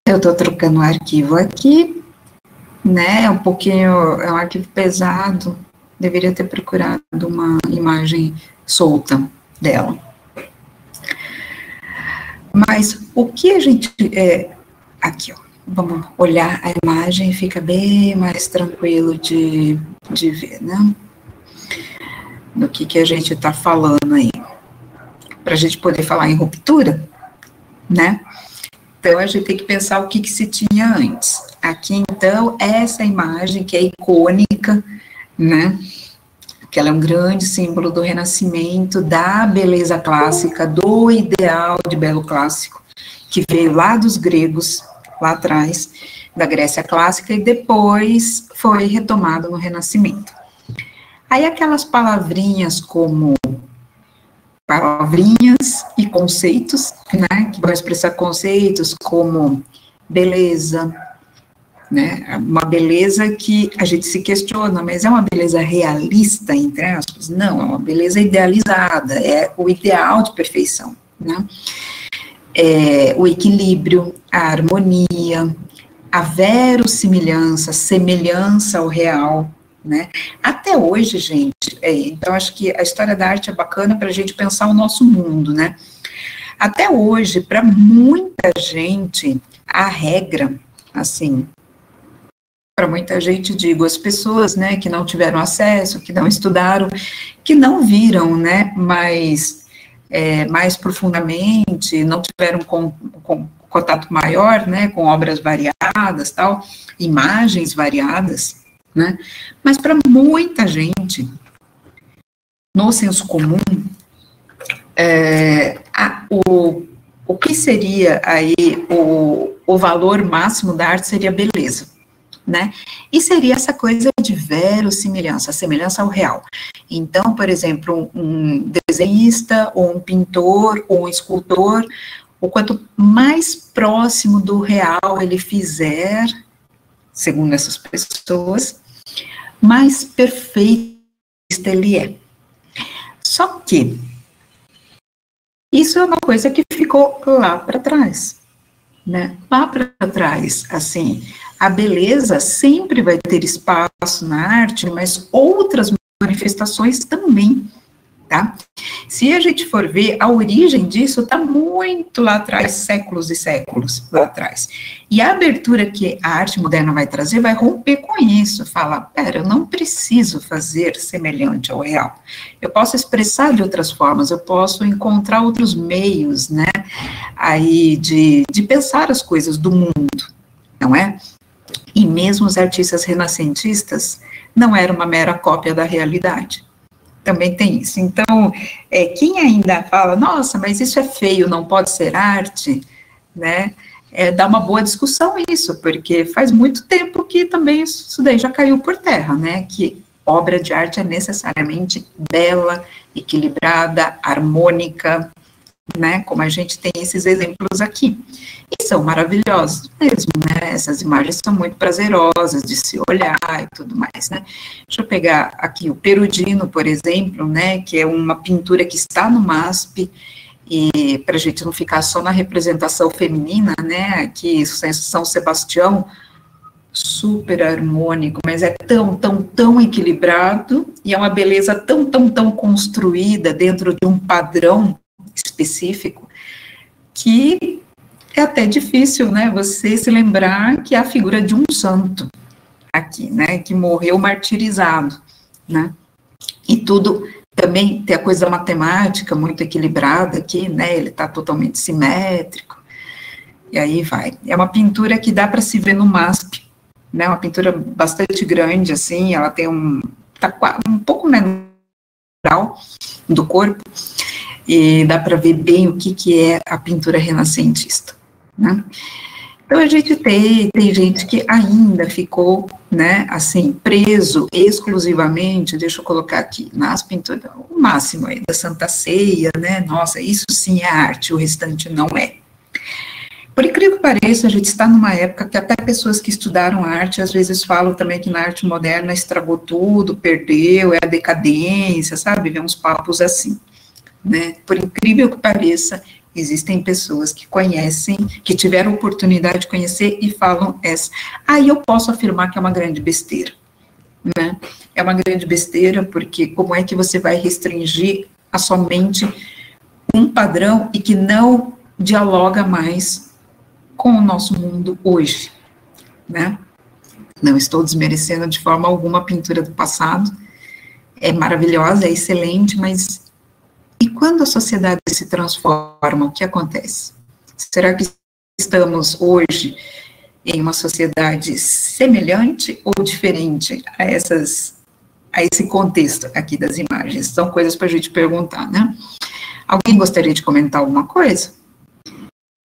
Eu estou trocando o arquivo aqui, né, é um arquivo pesado, deveria ter procurado uma imagem solta dela. Mas o que a gente, aqui, ó, vamos olhar a imagem, fica bem mais tranquilo de ver, né, do que a gente está falando aí, para a gente poder falar em ruptura, né. Então, a gente tem que pensar o que se tinha antes. Aqui, então, essa imagem que é icônica, né, que ela é um grande símbolo do renascimento, da beleza clássica, do ideal de belo clássico, que veio lá dos gregos, lá atrás, da Grécia clássica, e depois foi retomado no Renascimento. Aí, aquelas palavrinhas como palavrinhas e conceitos, né, que vão expressar conceitos como beleza, né, uma beleza que a gente se questiona, mas é uma beleza realista, entre aspas? Não, é uma beleza idealizada, é o ideal de perfeição, né, o equilíbrio, a harmonia, a verossimilhança, semelhança ao real, né? Até hoje, gente, então acho que a história da arte é bacana para a gente pensar o nosso mundo, né? Até hoje, para muita gente, a regra, assim, para muita gente, digo, as pessoas, né, que não tiveram acesso, que não estudaram, que não viram, né, mais profundamente, não tiveram contato maior, né, com obras variadas, tal, imagens variadas, né, mas para muita gente, no senso comum, o que seria aí o valor máximo da arte seria a beleza, né, e seria essa coisa de verossimilhança, a semelhança ao real. Então, por exemplo, um desenhista, ou um pintor, ou um escultor, o quanto mais próximo do real ele fizer, segundo essas pessoas, mais perfeito ele é. Só que isso é uma coisa que ficou lá para trás, né? Lá para trás, assim, a beleza sempre vai ter espaço na arte, mas outras manifestações também, tá? Se a gente for ver, a origem disso está muito lá atrás, séculos e séculos lá atrás. E a abertura que a arte moderna vai trazer vai romper com isso, falar, pera, eu não preciso fazer semelhante ao real. Eu posso expressar de outras formas, eu posso encontrar outros meios, né, aí de pensar as coisas do mundo, não é? E mesmo os artistas renascentistas não eram uma mera cópia da realidade. Também tem isso. Então, quem ainda fala, nossa, mas isso é feio, não pode ser arte, né, dá uma boa discussão isso, porque faz muito tempo que também isso daí já caiu por terra, né, que obra de arte é necessariamente bela, equilibrada, harmônica, né, como a gente tem esses exemplos aqui, e são maravilhosos mesmo, né, essas imagens são muito prazerosas de se olhar e tudo mais, né. Deixa eu pegar aqui o Perugino, por exemplo, né, que é uma pintura que está no MASP, e para a gente não ficar só na representação feminina, né, aqui São Sebastião, super harmônico, mas é tão equilibrado, e é uma beleza tão construída dentro de um padrão específico, que é até difícil, né, você se lembrar que é a figura de um santo aqui, né, que morreu martirizado, né, e tudo também tem a coisa matemática muito equilibrada aqui, né, ele está totalmente simétrico, e aí vai. É uma pintura que dá para se ver no MASP, né, uma pintura bastante grande, assim, ela tem tá um pouco menor do corpo, e dá para ver bem o que é a pintura renascentista, né? Então, a gente tem gente que ainda ficou, né, assim, preso exclusivamente, deixa eu colocar aqui, nas pinturas, o máximo aí da Santa Ceia, né, nossa, isso sim é arte, o restante não é. Por incrível que pareça, a gente está numa época que até pessoas que estudaram arte, às vezes falam também que na arte moderna estragou tudo, perdeu, é a decadência, sabe, vê uns papos assim. Né, por incrível que pareça, Existem pessoas que conhecem, que tiveram oportunidade de conhecer e falam essa. Aí eu posso afirmar que é uma grande besteira, né? É uma grande besteira, porque como é que você vai restringir a somente um padrão e que não dialoga mais com o nosso mundo hoje, né? Não estou desmerecendo de forma alguma a pintura do passado, é maravilhosa, é excelente, mas e quando a sociedade se transforma, o que acontece? Será que estamos hoje em uma sociedade semelhante ou diferente a esse contexto aqui das imagens? São coisas para a gente perguntar, né? Alguém gostaria de comentar alguma coisa?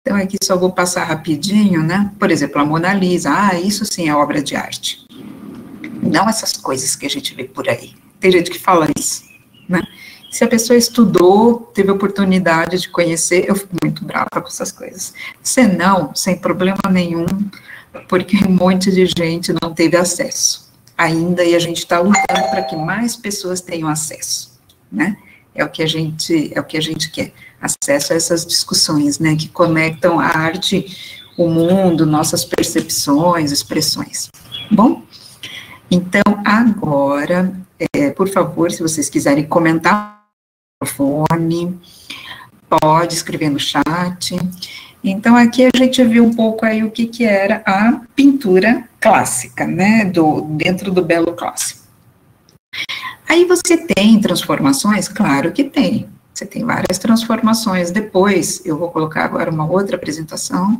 Então, aqui só vou passar rapidinho, né? Por exemplo, a Mona Lisa, isso sim é obra de arte. Não essas coisas que a gente vê por aí. Tem gente que fala isso, né? Se a pessoa estudou, teve oportunidade de conhecer, eu fico muito brava com essas coisas. Se não, sem problema nenhum, porque um monte de gente não teve acesso ainda, e a gente está lutando para que mais pessoas tenham acesso, né? É o que a gente quer, acesso a essas discussões, né, que conectam a arte, o mundo, nossas percepções, expressões. Bom, então, agora, por favor, se vocês quiserem comentar no microfone, pode escrever no chat. Então, aqui a gente viu um pouco aí o que era a pintura clássica, né, dentro do belo clássico. Aí você tem transformações? Claro que tem. Você tem várias transformações. Depois, eu vou colocar agora uma outra apresentação.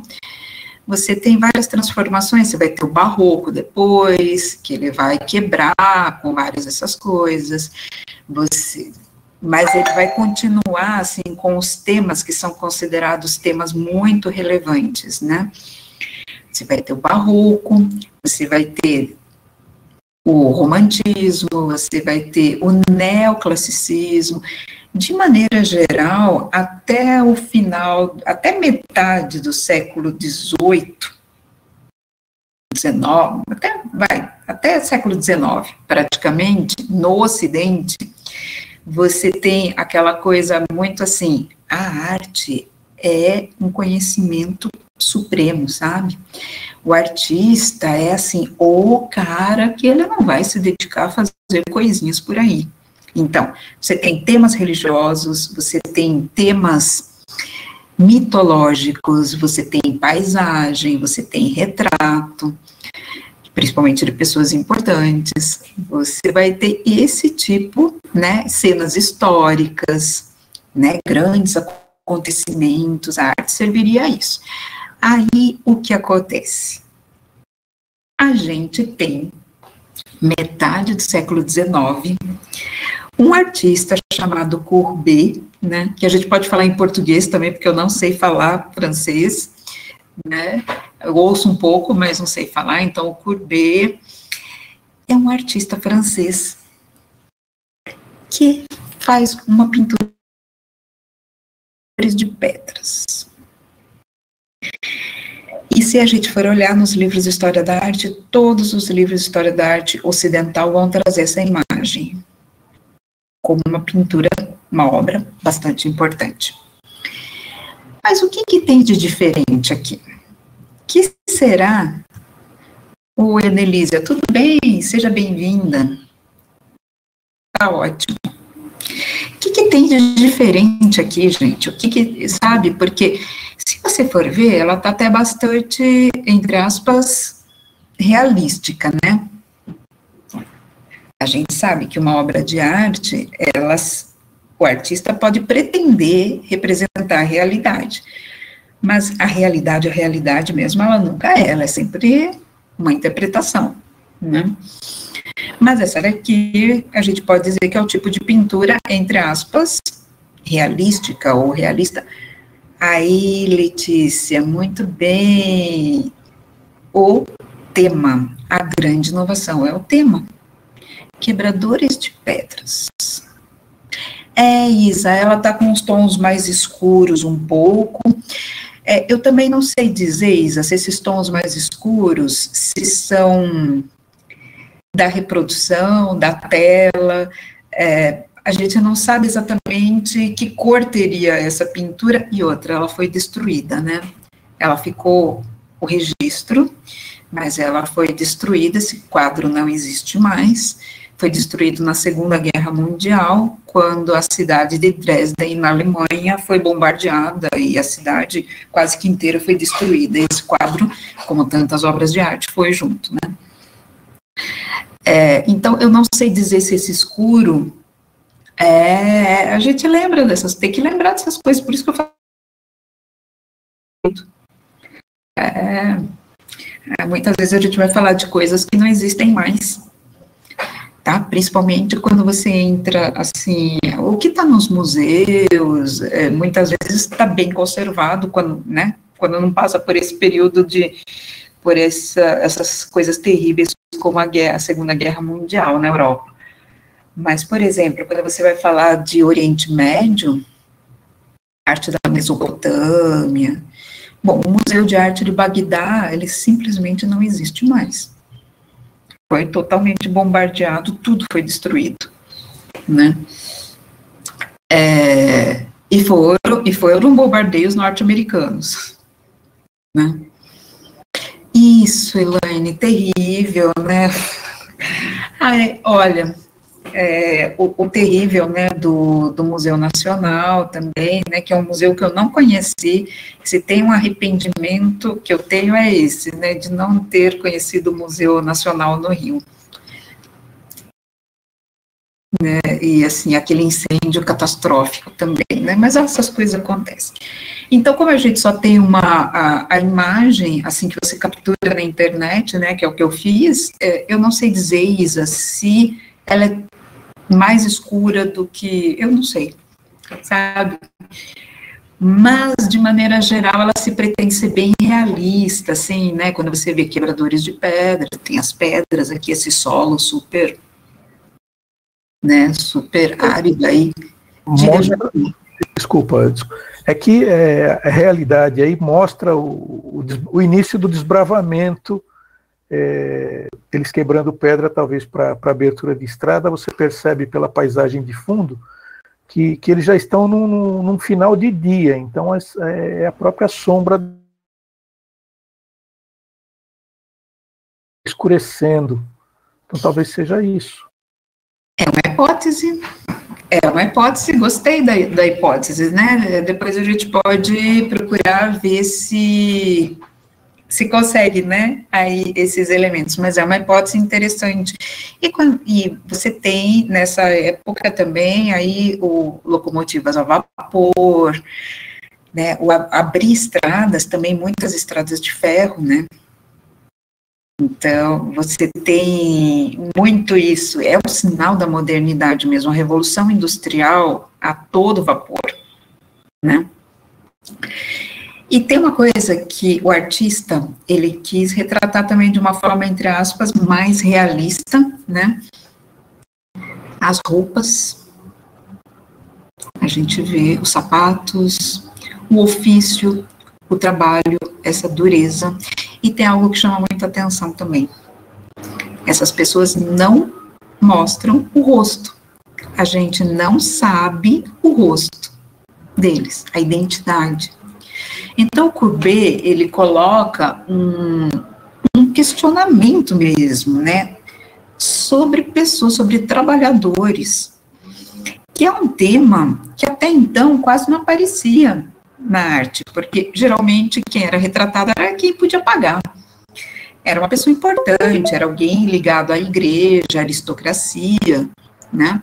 Você tem várias transformações, você vai ter o barroco depois, que ele vai quebrar com várias dessas coisas, mas ele vai continuar, assim, com os temas que são considerados temas muito relevantes, né? Você vai ter o barroco, você vai ter o romantismo, você vai ter o neoclassicismo, de maneira geral, até o final, até metade do século XVIII, XIX, até século XIX, praticamente, no Ocidente, você tem aquela coisa muito assim, a arte é um conhecimento supremo, sabe? O artista é assim, o cara que ele não vai se dedicar a fazer coisinhas por aí. Então, você tem temas religiosos, você tem temas mitológicos, você tem paisagem, você tem retrato, principalmente de pessoas importantes, você vai ter esse tipo, né, cenas históricas, né, grandes acontecimentos, a arte serviria a isso. Aí, o que acontece? A gente tem, metade do século XIX, um artista chamado Courbet, né, que a gente pode falar em português também, porque eu não sei falar francês, né, eu ouço um pouco, mas não sei falar, então o Courbet é um artista francês que faz uma pintura de pedras. E se a gente for olhar nos livros de História da Arte, todos os livros de História da Arte ocidental vão trazer essa imagem como uma pintura, uma obra bastante importante. Mas o que tem de diferente aqui? Que será? Oi, Anelísia, tudo bem? Seja bem-vinda. Tá ótimo. O que tem de diferente aqui, gente? Sabe? Porque se você for ver, ela está até bastante, entre aspas, realística, né? A gente sabe que uma obra de arte, o artista pode pretender representar a realidade, mas a realidade mesmo, ela nunca é, ela é sempre uma interpretação, né? Mas essa daqui, a gente pode dizer que é o tipo de pintura, entre aspas, realística ou realista. Aí, Letícia, muito bem. O tema, a grande inovação é o tema. Quebradores de pedras. Isa, ela está com os tons mais escuros um pouco. Eu também não sei dizer, Isa, se esses tons mais escuros, se são da reprodução, da tela, a gente não sabe exatamente exatamente que cor teria essa pintura, e outra, ela foi destruída, né? Ela ficou o registro, mas ela foi destruída, esse quadro não existe mais, foi destruído na Segunda Guerra Mundial, quando a cidade de Dresden, na Alemanha, foi bombardeada, e a cidade quase que inteira foi destruída, e esse quadro, como tantas obras de arte, foi junto, né? Então, eu não sei dizer se esse escuro, a gente lembra dessas, tem que lembrar dessas coisas, por isso que eu falo. Muitas vezes a gente vai falar de coisas que não existem mais, tá? Principalmente quando você entra, assim, o que está nos museus, muitas vezes está bem conservado, quando, né, quando não passa por esse período por essas coisas terríveis como a Segunda Guerra Mundial na Europa. Mas, por exemplo, quando você vai falar de Oriente Médio, arte da Mesopotâmia, bom, o Museu de Arte de Bagdá, ele simplesmente não existe mais. Foi totalmente bombardeado, tudo foi destruído, né? E foram bombardeios norte-americanos, né? Isso, Elaine, terrível, né? Olha, o terrível, né, do Museu Nacional também, né, que é um museu que eu não conheci. Se tem um arrependimento que eu tenho é esse, né, de não ter conhecido o Museu Nacional no Rio. Né, e assim, aquele incêndio catastrófico também, né, mas essas coisas acontecem. Então, como a gente só tem a imagem, assim, que você captura na internet, né, que é o que eu fiz, eu não sei dizer, Isa, se ela é mais escura do que, eu não sei, sabe? Mas, de maneira geral, ela se pretende ser bem realista, assim, né, quando você vê quebradores de pedra, tem as pedras aqui, esse solo super, né, super árido aí. Desculpa, é que a realidade aí mostra o início do desbravamento, eles quebrando pedra, talvez para abertura de estrada. Você percebe pela paisagem de fundo que eles já estão num final de dia, então é a própria sombra escurecendo, então talvez seja isso. É uma hipótese, gostei da hipótese, né? Depois a gente pode procurar ver se consegue, né, aí esses elementos, mas é uma hipótese interessante. E você tem, nessa época também, aí locomotivas a vapor, né, abrir estradas, também muitas estradas de ferro, né, então você tem muito isso, é um sinal da modernidade mesmo, a revolução industrial a todo vapor, né. E tem uma coisa que o artista, ele quis retratar também de uma forma, entre aspas, mais realista, né? As roupas, a gente vê os sapatos, o ofício, o trabalho, essa dureza. E tem algo que chama muita atenção também. Essas pessoas não mostram o rosto. A gente não sabe o rosto deles, a identidade. Então, o Courbet, ele coloca um questionamento mesmo, né, sobre pessoas, sobre trabalhadores, que é um tema que até então quase não aparecia na arte, porque geralmente quem era retratado era quem podia pagar. Era uma pessoa importante, era alguém ligado à igreja, à aristocracia, né?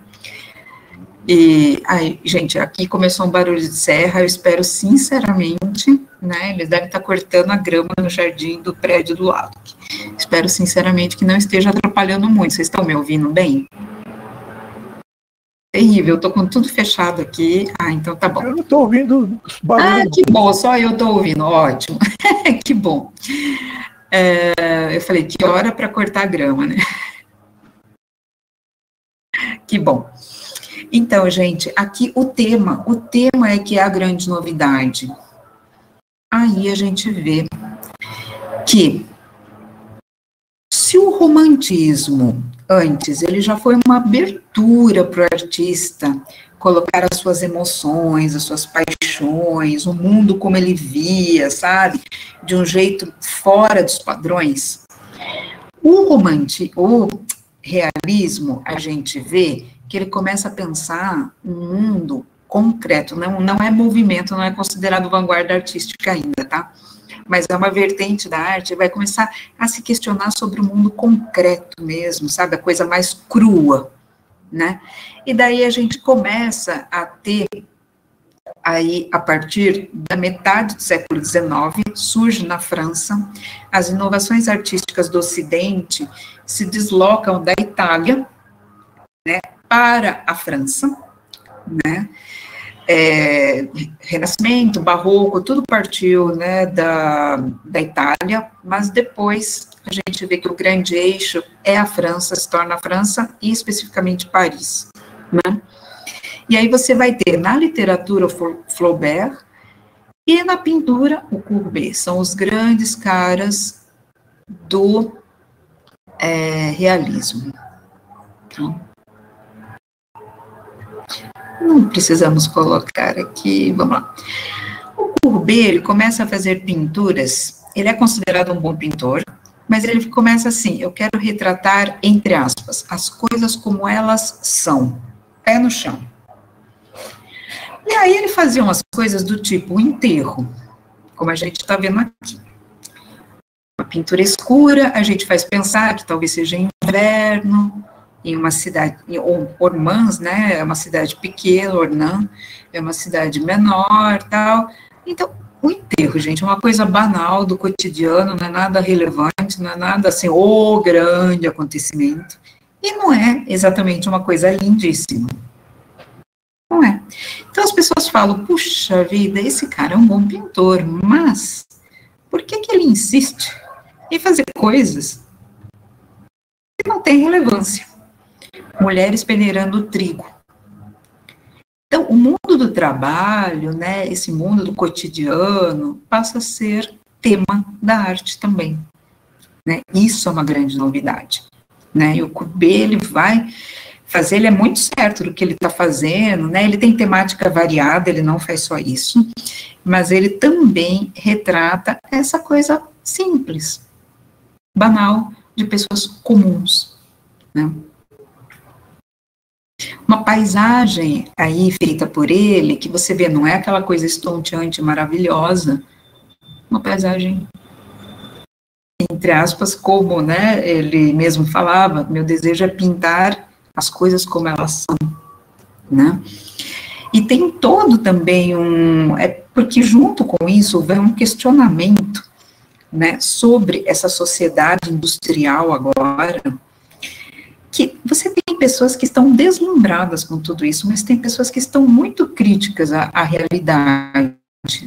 E, gente, aqui começou um barulho de serra, eu espero sinceramente, né, eles devem estar cortando a grama no jardim do prédio do lado. Espero sinceramente que não esteja atrapalhando muito. Vocês estão me ouvindo bem? Terrível, eu tô com tudo fechado aqui. Então tá bom. Eu não tô ouvindo os barulhos. Que bom, só eu tô ouvindo, ótimo. Que bom. Eu falei, que hora para cortar a grama, né? Que bom. Então, gente, aqui o tema é que é a grande novidade. Aí a gente vê que se o romantismo antes, ele já foi uma abertura para o artista colocar as suas emoções, as suas paixões, o mundo como ele via, sabe? De um jeito fora dos padrões. O realismo, a gente vê que ele começa a pensar um mundo concreto, não é movimento, não é considerado vanguarda artística ainda, tá? Mas é uma vertente da arte, vai começar a se questionar sobre o mundo concreto mesmo, sabe? A coisa mais crua, né? E daí a gente começa a ter, aí, a partir da metade do século XIX, surge na França, as inovações artísticas do Ocidente se deslocam da Itália, né, para a França, né? Renascimento, Barroco, tudo partiu, né, da Itália, mas depois a gente vê que o grande eixo é a França, se torna a França e especificamente Paris, né? E aí você vai ter na literatura o Flaubert e na pintura o Courbet, são os grandes caras do realismo. Então, não precisamos colocar aqui, vamos lá. O Courbet, ele começa a fazer pinturas, ele é considerado um bom pintor, mas ele começa assim, eu quero retratar, entre aspas, as coisas como elas são, pé no chão. E aí ele fazia umas coisas do tipo o enterro, como a gente está vendo aqui. Uma pintura escura, a gente faz pensar que talvez seja inverno, em uma cidade, Ormans, né, é uma cidade pequena, Ornans, é uma cidade menor, tal. Então, o enterro, gente, é uma coisa banal do cotidiano, não é nada relevante, não é nada assim, o grande acontecimento, e não é exatamente uma coisa lindíssima. Não é. Então, as pessoas falam, puxa vida, esse cara é um bom pintor, mas por que ele insiste em fazer coisas que não têm relevância? Mulheres peneirando trigo. Então, o mundo do trabalho, né, esse mundo do cotidiano, passa a ser tema da arte também, né? Isso é uma grande novidade, né? E o Courbet, ele vai fazer, ele é muito certo do que ele está fazendo, né? Ele tem temática variada, ele não faz só isso, mas ele também retrata essa coisa simples, banal, de pessoas comuns, né? Uma paisagem aí feita por ele, que você vê, não é aquela coisa estonteante, maravilhosa, uma paisagem, entre aspas, como, né, ele mesmo falava, meu desejo é pintar as coisas como elas são, né? E tem todo também porque junto com isso vem um questionamento, né, sobre essa sociedade industrial agora, que você tem pessoas que estão deslumbradas com tudo isso, mas tem pessoas que estão muito críticas à realidade,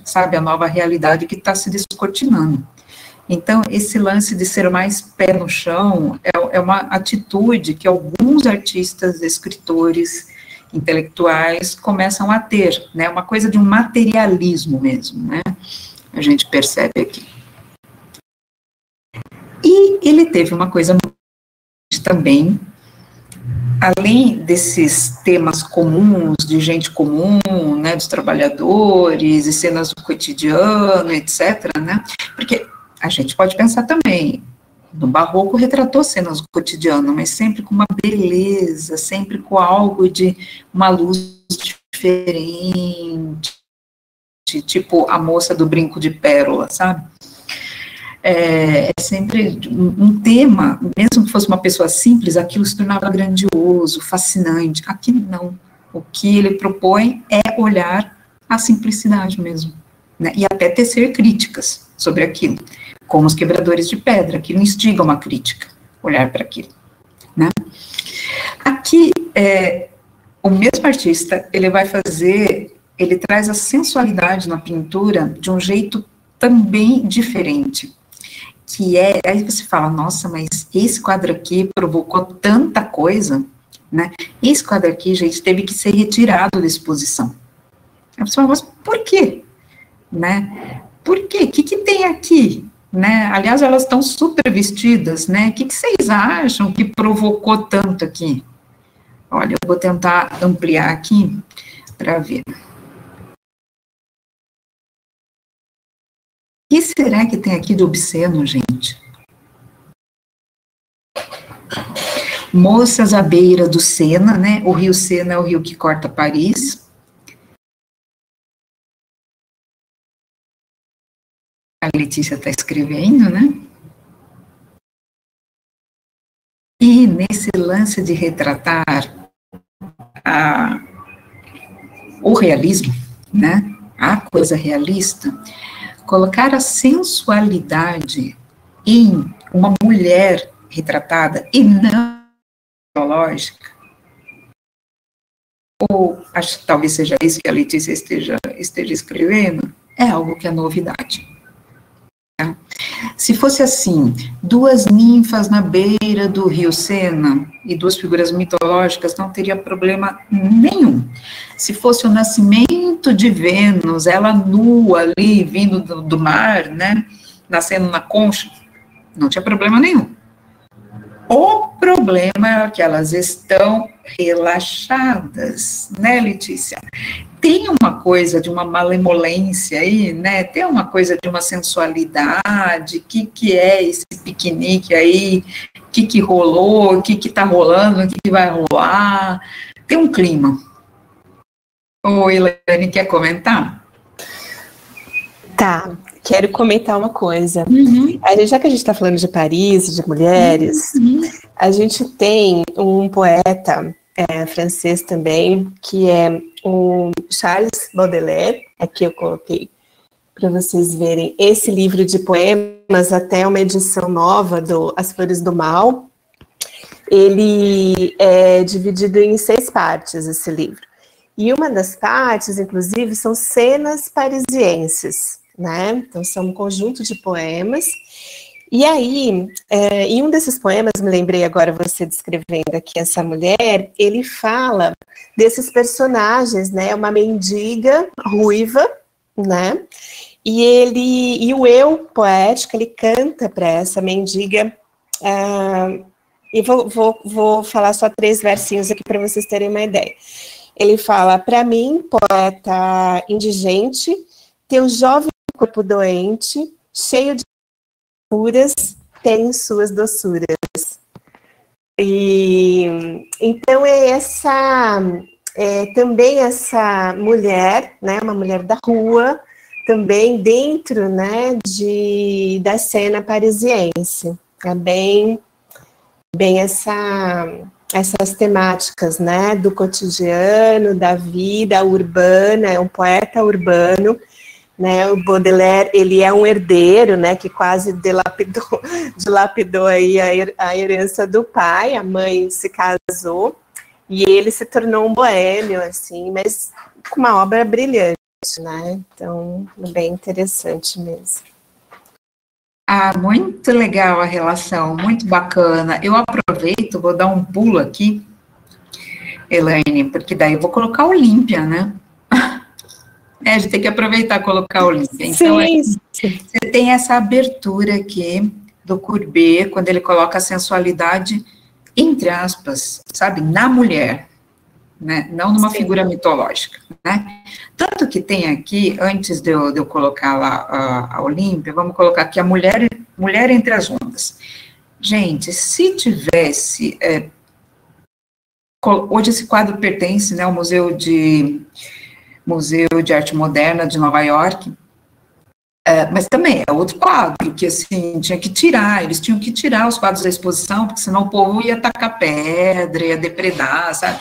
sabe, a nova realidade que está se descortinando. Então, esse lance de ser mais pé no chão é uma atitude que alguns artistas, escritores, intelectuais começam a ter, né, uma coisa de um materialismo mesmo, né, a gente percebe aqui. E ele teve uma coisa também, além desses temas comuns, de gente comum, né, dos trabalhadores, e cenas do cotidiano, etc., né, porque a gente pode pensar também, no Barroco retratou cenas do cotidiano, mas sempre com uma beleza, sempre com algo de uma luz diferente, tipo a moça do brinco de pérola, sabe? É sempre um tema, mesmo que fosse uma pessoa simples, aquilo se tornava grandioso, fascinante. Aqui não. O que ele propõe é olhar a simplicidade mesmo, né? E até tecer críticas sobre aquilo, como os quebradores de pedra, aquilo instiga uma crítica, olhar para aquilo, né? Aqui, o mesmo artista, ele vai fazer, ele traz a sensualidade na pintura de um jeito também diferente, que aí você fala, nossa, mas esse quadro aqui provocou tanta coisa, né? Esse quadro aqui, gente, teve que ser retirado da exposição. Aí você fala, mas por quê? Né? Por quê? O que tem aqui? né? Aliás, elas estão super vestidas, né? O que vocês acham que provocou tanto aqui? Olha, eu vou tentar ampliar aqui para ver. O que será que tem aqui de obsceno, gente? Moças à beira do Sena, né? O rio Sena é o rio que corta Paris. A Letícia está escrevendo, né? E nesse lance de retratar o realismo, né? A coisa realista, colocar a sensualidade em uma mulher retratada e não biológica, ou acho que talvez seja isso que a Letícia esteja escrevendo, é algo que é novidade. Tá? Se fosse assim, duas ninfas na beira do rio Sena e duas figuras mitológicas, não teria problema nenhum. Se fosse o nascimento de Vênus, ela nua ali, vindo do mar, né, nascendo na concha, não tinha problema nenhum. O problema é que elas estão relaxadas, né, Letícia? Tem uma coisa de uma malemolência aí, né? Tem uma coisa de uma sensualidade. O que é esse piquenique aí? O que rolou? O que tá rolando? O que vai rolar? Tem um clima. Ô, Elaine, quer comentar? Tá, quero comentar uma coisa. Já que a gente está falando de Paris, de mulheres, a gente tem um poeta francês também, que é o Charles Baudelaire. Aqui eu coloquei para vocês verem esse livro de poemas, até uma edição nova do As Flores do Mal. Ele é dividido em 6 partes, esse livro. E uma das partes, inclusive, são cenas parisienses, né? Então, são um conjunto de poemas. E aí, em um desses poemas, me lembrei agora você descrevendo aqui essa mulher, ele fala desses personagens, né? Uma mendiga ruiva, né? E o eu poético, ele canta para essa mendiga. E vou falar só 3 versinhos aqui para vocês terem uma ideia. Ele fala: para mim, poeta indigente, teu jovem corpo doente, cheio de puras, tem suas doçuras. E então também essa mulher, né, uma mulher da rua, também dentro, né, da cena parisiense. É bem essas temáticas, né, do cotidiano, da vida urbana, é um poeta urbano, né, o Baudelaire, ele é um herdeiro, né, que quase dilapidou aí a herança do pai, a mãe se casou, e ele se tornou um boêmio, assim, mas com uma obra brilhante, né, então, bem interessante mesmo. Muito legal a relação, muito bacana. Eu aproveito, vou dar um pulo aqui, Elaine, porque daí eu vou colocar o Olímpia, né? A gente tem que aproveitar e colocar o Olímpia. Então, você tem essa abertura aqui do Courbet, quando ele coloca a sensualidade, entre aspas, sabe, na mulher, né? Não numa figura mitológica, né? Tanto que tem aqui, antes de eu colocar lá a Olímpia, vamos colocar aqui a mulher entre as ondas. Gente, se tivesse... hoje esse quadro pertence, né, ao Museu de Arte Moderna de Nova York, mas também é outro quadro que, assim, eles tinham que tirar os quadros da exposição, porque senão o povo ia tacar pedra, ia depredar, sabe?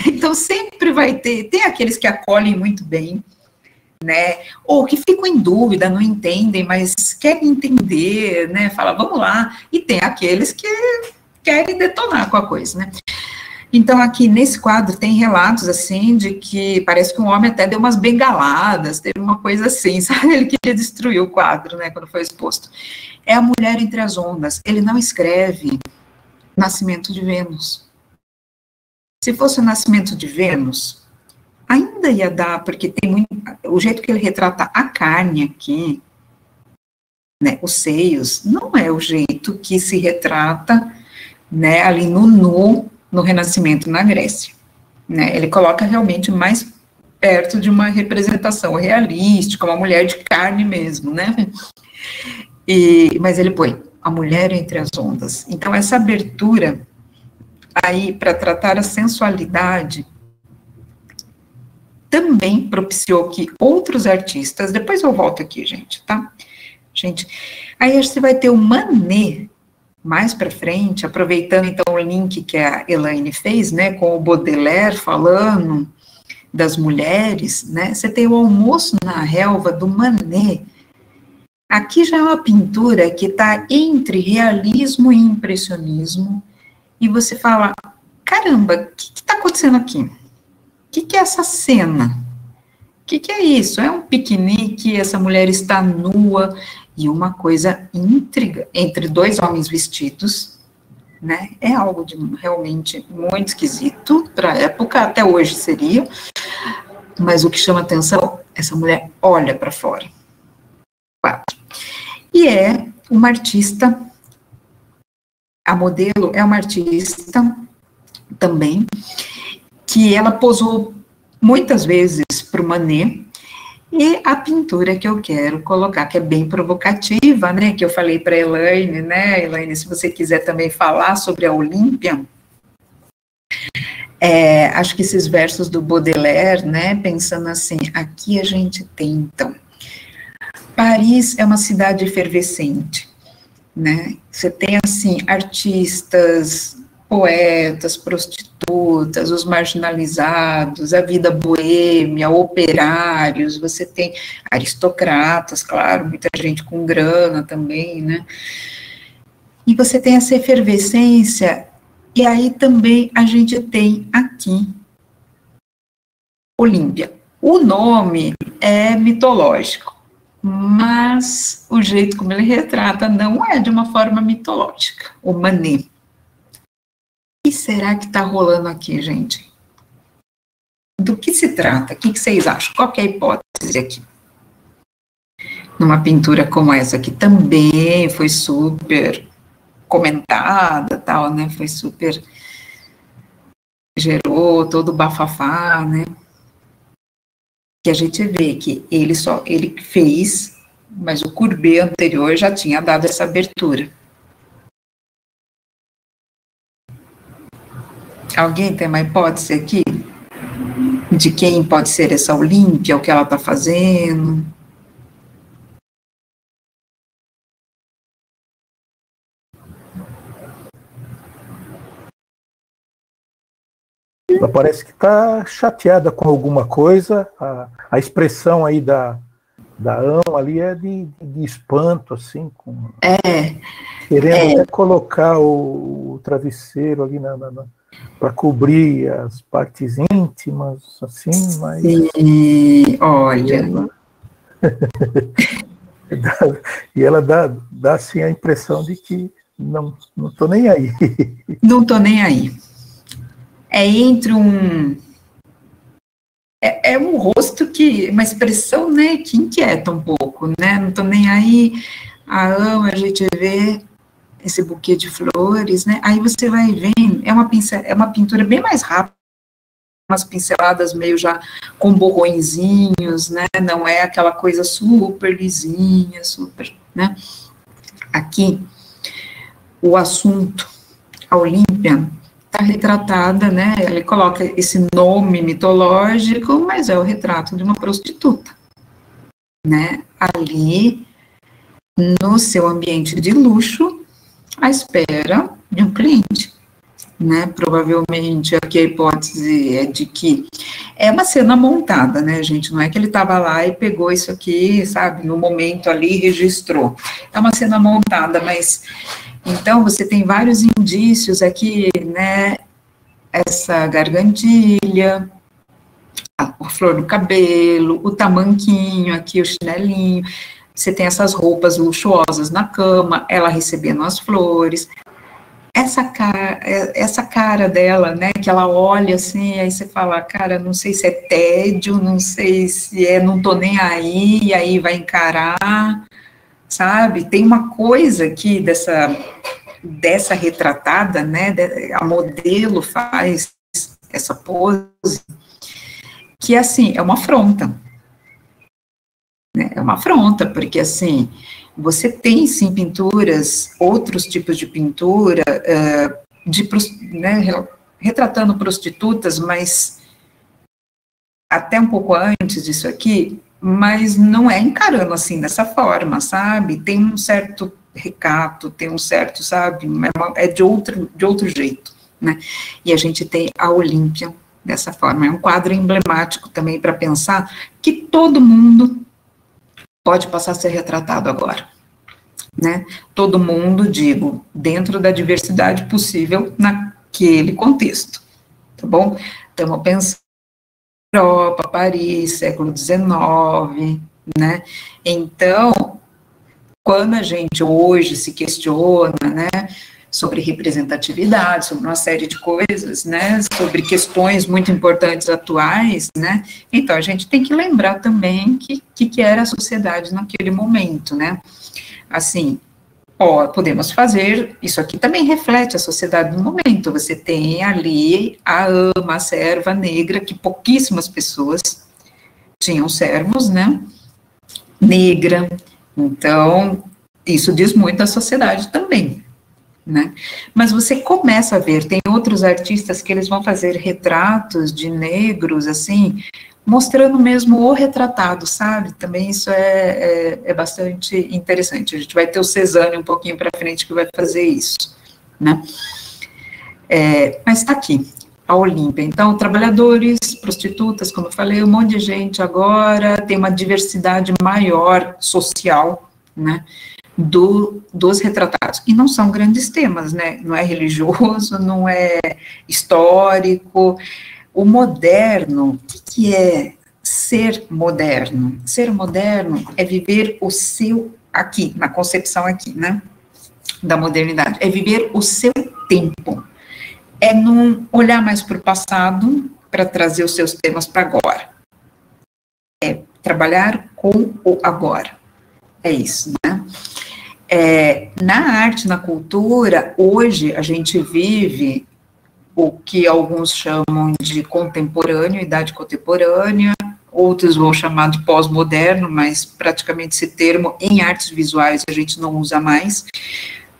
Então, sempre vai tem aqueles que acolhem muito bem, né, ou que ficam em dúvida, não entendem, mas querem entender, né, fala, vamos lá, e tem aqueles que querem detonar com a coisa, né. Então, aqui nesse quadro tem relatos, assim, de que parece que um homem até deu umas bengaladas, teve uma coisa assim, sabe? Ele queria destruir o quadro, né, quando foi exposto. É a mulher entre as ondas. Ele não escreve Nascimento de Vênus. Se fosse o Nascimento de Vênus, ainda ia dar, porque tem muito... O jeito que ele retrata a carne aqui, né, os seios, não é o jeito que se retrata, né, ali no nu, no Renascimento na Grécia, né, ele coloca realmente mais perto de uma representação realística, uma mulher de carne mesmo, né, mas ele põe a mulher entre as ondas. Então, essa abertura aí para tratar a sensualidade também propiciou que outros artistas, depois eu volto aqui, gente, tá? Gente, aí você vai ter o Manet mais para frente, aproveitando então o link que a Elaine fez, né, com o Baudelaire falando das mulheres, né, você tem o Almoço na Relva do Manet. Aqui já é uma pintura que está entre realismo e impressionismo, e você fala, caramba, o que está acontecendo aqui? O que é essa cena? O que é isso? É um piquenique, essa mulher está nua, e uma coisa intriga entre dois homens vestidos, né? É algo de realmente muito esquisito para a época, até hoje seria, mas o que chama atenção, essa mulher olha para fora. 4. E é uma artista, a modelo é uma artista também, que ela posou muitas vezes para o Manet, e a pintura que eu quero colocar, que é bem provocativa, né, que eu falei para a Elaine, né, Elaine, se você quiser também falar sobre a Olímpia, acho que esses versos do Baudelaire, né, pensando assim, aqui a gente tem, então, Paris é uma cidade efervescente, né, você tem, assim, artistas, poetas, prostitutas, os marginalizados, a vida boêmia, operários, você tem aristocratas, claro, muita gente com grana também, né, e você tem essa efervescência, e aí também a gente tem aqui Olímpia. O nome é mitológico, mas o jeito como ele retrata não é de uma forma mitológica, o Manet. O que será que está rolando aqui, gente? Do que se trata? O que vocês acham? Qual que é a hipótese aqui? Numa pintura como essa, que também foi super comentada, tal, né? Foi super... gerou todo o bafafá, né? Que a gente vê que ele fez, mas o Courbet anterior já tinha dado essa abertura. Alguém tem uma hipótese aqui? De quem pode ser essa Olímpia, o que ela está fazendo? Ela parece que está chateada com alguma coisa, a expressão aí da Ão ali é de espanto, assim, querendo até colocar o travesseiro ali para cobrir as partes íntimas, assim, mas... Sim, olha... E ela dá assim, a impressão de que não estou nem aí. Não estou nem aí. É entre um... É um rosto que... Uma expressão, né, que inquieta um pouco, né? Não estou nem aí. A gente vê esse buquê de flores, né? Aí você vai vendo... É uma pintura bem mais rápida, umas pinceladas meio já com borrõezinhos, né? Não é aquela coisa super lisinha, super, né? Aqui, o assunto, a Olímpia, está retratada, né? Ele coloca esse nome mitológico, mas é o retrato de uma prostituta, né? Ali, no seu ambiente de luxo, à espera de um cliente, né? Provavelmente aqui a hipótese é de que é uma cena montada, né, gente? Não é que ele estava lá e pegou isso aqui, sabe, no momento ali e registrou. É uma cena montada, mas então você tem vários indícios aqui, né? Essa gargantilha, a flor no cabelo, o tamanquinho aqui, o chinelinho. Você tem essas roupas luxuosas na cama, ela recebendo as flores. Essa cara dela, né, que ela olha assim, aí você fala, cara, não sei se é tédio, não sei se não tô nem aí, e aí vai encarar, sabe? Tem uma coisa aqui dessa retratada, né, a modelo faz essa pose, que, assim, é uma afronta, né, é uma afronta, porque, assim, você tem, sim, pinturas, outros tipos de pintura, né, retratando prostitutas, mas até um pouco antes disso aqui, mas não é encarando assim, dessa forma, sabe? Tem um certo recato, tem um certo, sabe? É de outro jeito, né? E a gente tem a Olímpia dessa forma. É um quadro emblemático também para pensar que todo mundo pode passar a ser retratado agora, né? Todo mundo, digo, dentro da diversidade possível naquele contexto, tá bom? Estamos pensando Europa, Paris, século XIX, né? Então, quando a gente hoje se questiona, né, sobre representatividade, sobre uma série de coisas, né, sobre questões muito importantes atuais, né, então a gente tem que lembrar também que era a sociedade naquele momento, né, assim, podemos fazer, isso aqui também reflete a sociedade no momento, você tem ali a ama, a serva negra, que pouquíssimas pessoas tinham servos, né, negra, então, isso diz muito da sociedade também, né, mas você começa a ver, tem outros artistas que eles vão fazer retratos de negros, assim, mostrando mesmo o retratado, sabe? Também isso é bastante interessante. A gente vai ter o Cezanne um pouquinho para frente que vai fazer isso, né? Mas está aqui, a Olímpia. Então, trabalhadores, prostitutas, como eu falei, um monte de gente agora, tem uma diversidade maior social, né? Dos retratados. E não são grandes temas, né? Não é religioso, não é histórico. O moderno, o que é ser moderno? Ser moderno é viver o seu, aqui, na concepção aqui, né, da modernidade, é viver o seu tempo, é não olhar mais para o passado, para trazer os seus temas para agora, é trabalhar com o agora, é isso, né? Na arte, na cultura, hoje a gente vive o que alguns chamam de contemporâneo, idade contemporânea, outros vão chamar de pós-moderno, mas praticamente esse termo em artes visuais a gente não usa mais,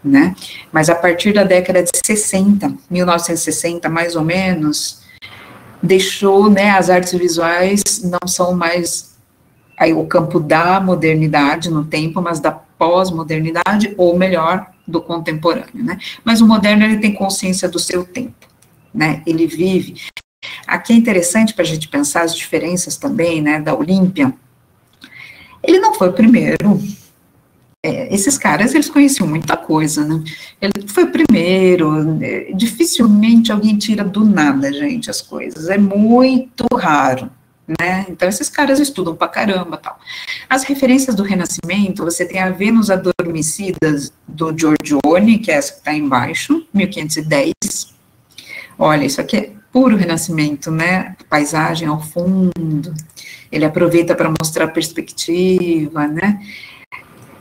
né? Mas a partir da década de 60, 1960 mais ou menos, deixou, né, as artes visuais não são mais aí o campo da modernidade no tempo, mas da pós-modernidade, ou melhor, do contemporâneo, né? Mas o moderno, ele tem consciência do seu tempo, né, ele vive. Aqui é interessante para a gente pensar as diferenças também, né, da Olímpia. Ele não foi o primeiro, esses caras, eles conheciam muita coisa, né, ele foi o primeiro, dificilmente alguém tira do nada, gente, as coisas, é muito raro, né, então esses caras estudam pra caramba, tal. As referências do Renascimento, você tem a Vênus Adormecidas, do Giorgione, que é essa que está embaixo, 1510, olha, isso aqui é puro Renascimento, né? Paisagem ao fundo, ele aproveita para mostrar a perspectiva, né?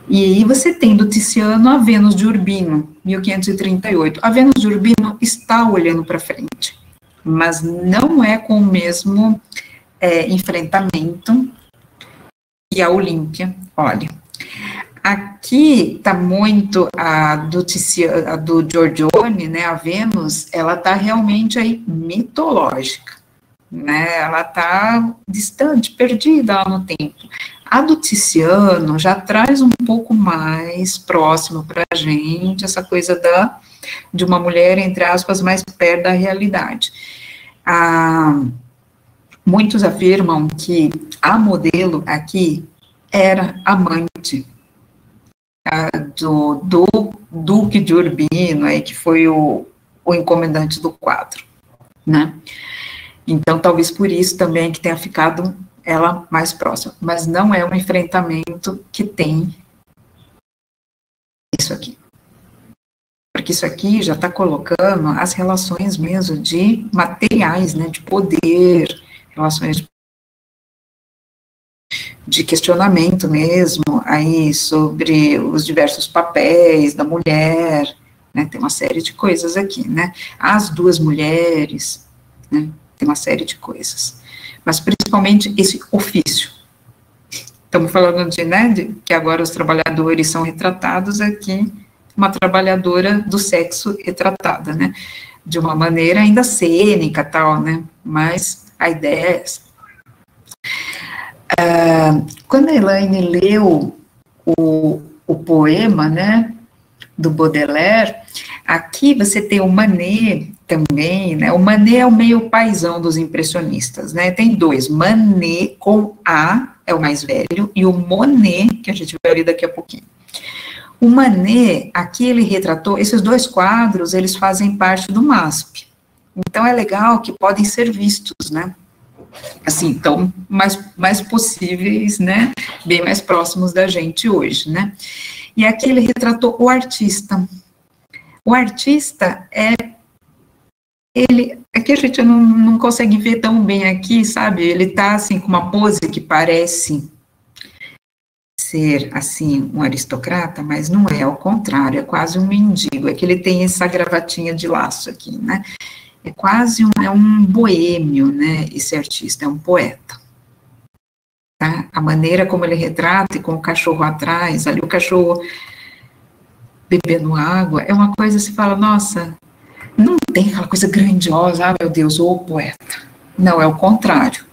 E aí você tem do Tiziano a Vênus de Urbino, 1538. A Vênus de Urbino está olhando para frente, mas não é com o mesmo enfrentamento que a Olímpia, olha. Aqui está muito a do Giorgione, né, a Vênus, ela está realmente aí mitológica, né, ela está distante, perdida lá no tempo. A do Tiziano já traz um pouco mais próximo para a gente, essa coisa de uma mulher, entre aspas, mais perto da realidade. Muitos afirmam que a modelo aqui era amante do Duque de Urbino, aí, que foi o encomendante do quadro, né? Então, talvez por isso também que tenha ficado ela mais próxima, mas não é um enfrentamento que tem isso aqui. Porque isso aqui já está colocando as relações mesmo de materiais, né, de poder, relações de questionamento mesmo, aí sobre os diversos papéis da mulher, né, tem uma série de coisas aqui, né, as duas mulheres, né, tem uma série de coisas, mas principalmente esse ofício. Estamos falando de que agora os trabalhadores são retratados aqui, uma trabalhadora do sexo retratada, né, de uma maneira ainda cênica, tal, né, mas a ideia é essa. Quando a Elaine leu o poema, né, do Baudelaire, aqui você tem o Manet também, né, o Manet é o meio paizão dos impressionistas, né, tem dois, Manet com A, é o mais velho, e o Monet, que a gente vai ver daqui a pouquinho. O Manet, aqui ele retratou, esses dois quadros, eles fazem parte do MASP, então é legal que podem ser vistos, né, assim, então, mais possíveis, né, bem mais próximos da gente hoje, né. E aqui ele retratou o artista. O artista aqui a gente não consegue ver tão bem aqui, sabe, ele tá, assim, com uma pose que parece ser, assim, um aristocrata, mas não é, ao contrário, é quase um mendigo, é que ele tem essa gravatinha de laço aqui, né. É quase um boêmio, né, esse artista, é um poeta. Tá? A maneira como ele retrata, e com o cachorro atrás, ali o cachorro bebendo água, é uma coisa que se fala, nossa, não tem aquela coisa grandiosa, ah, meu Deus, ô poeta. Não, é o contrário.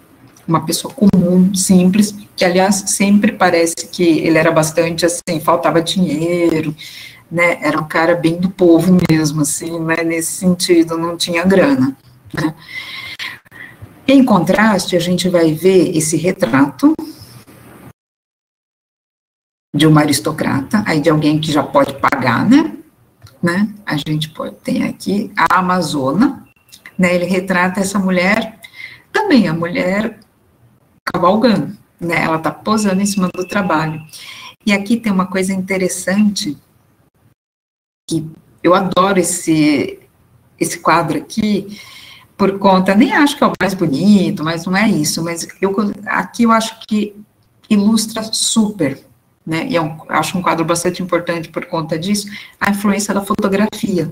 Uma pessoa comum, simples, que, aliás, sempre parece que ele era bastante, assim, faltava dinheiro, né, era um cara bem do povo mesmo, assim, né, nesse sentido, não tinha grana, né. Em contraste, a gente vai ver esse retrato de uma aristocrata, aí de alguém que já pode pagar, né, a gente tem aqui a Amazona, né, ele retrata essa mulher, também a mulher cavalgando, né, ela tá posando em cima do trabalho, e aqui tem uma coisa interessante, que eu adoro esse quadro aqui, por conta, nem acho que é o mais bonito, mas não é isso, mas aqui eu acho que ilustra super, né, e acho um quadro bastante importante por conta disso, a influência da fotografia.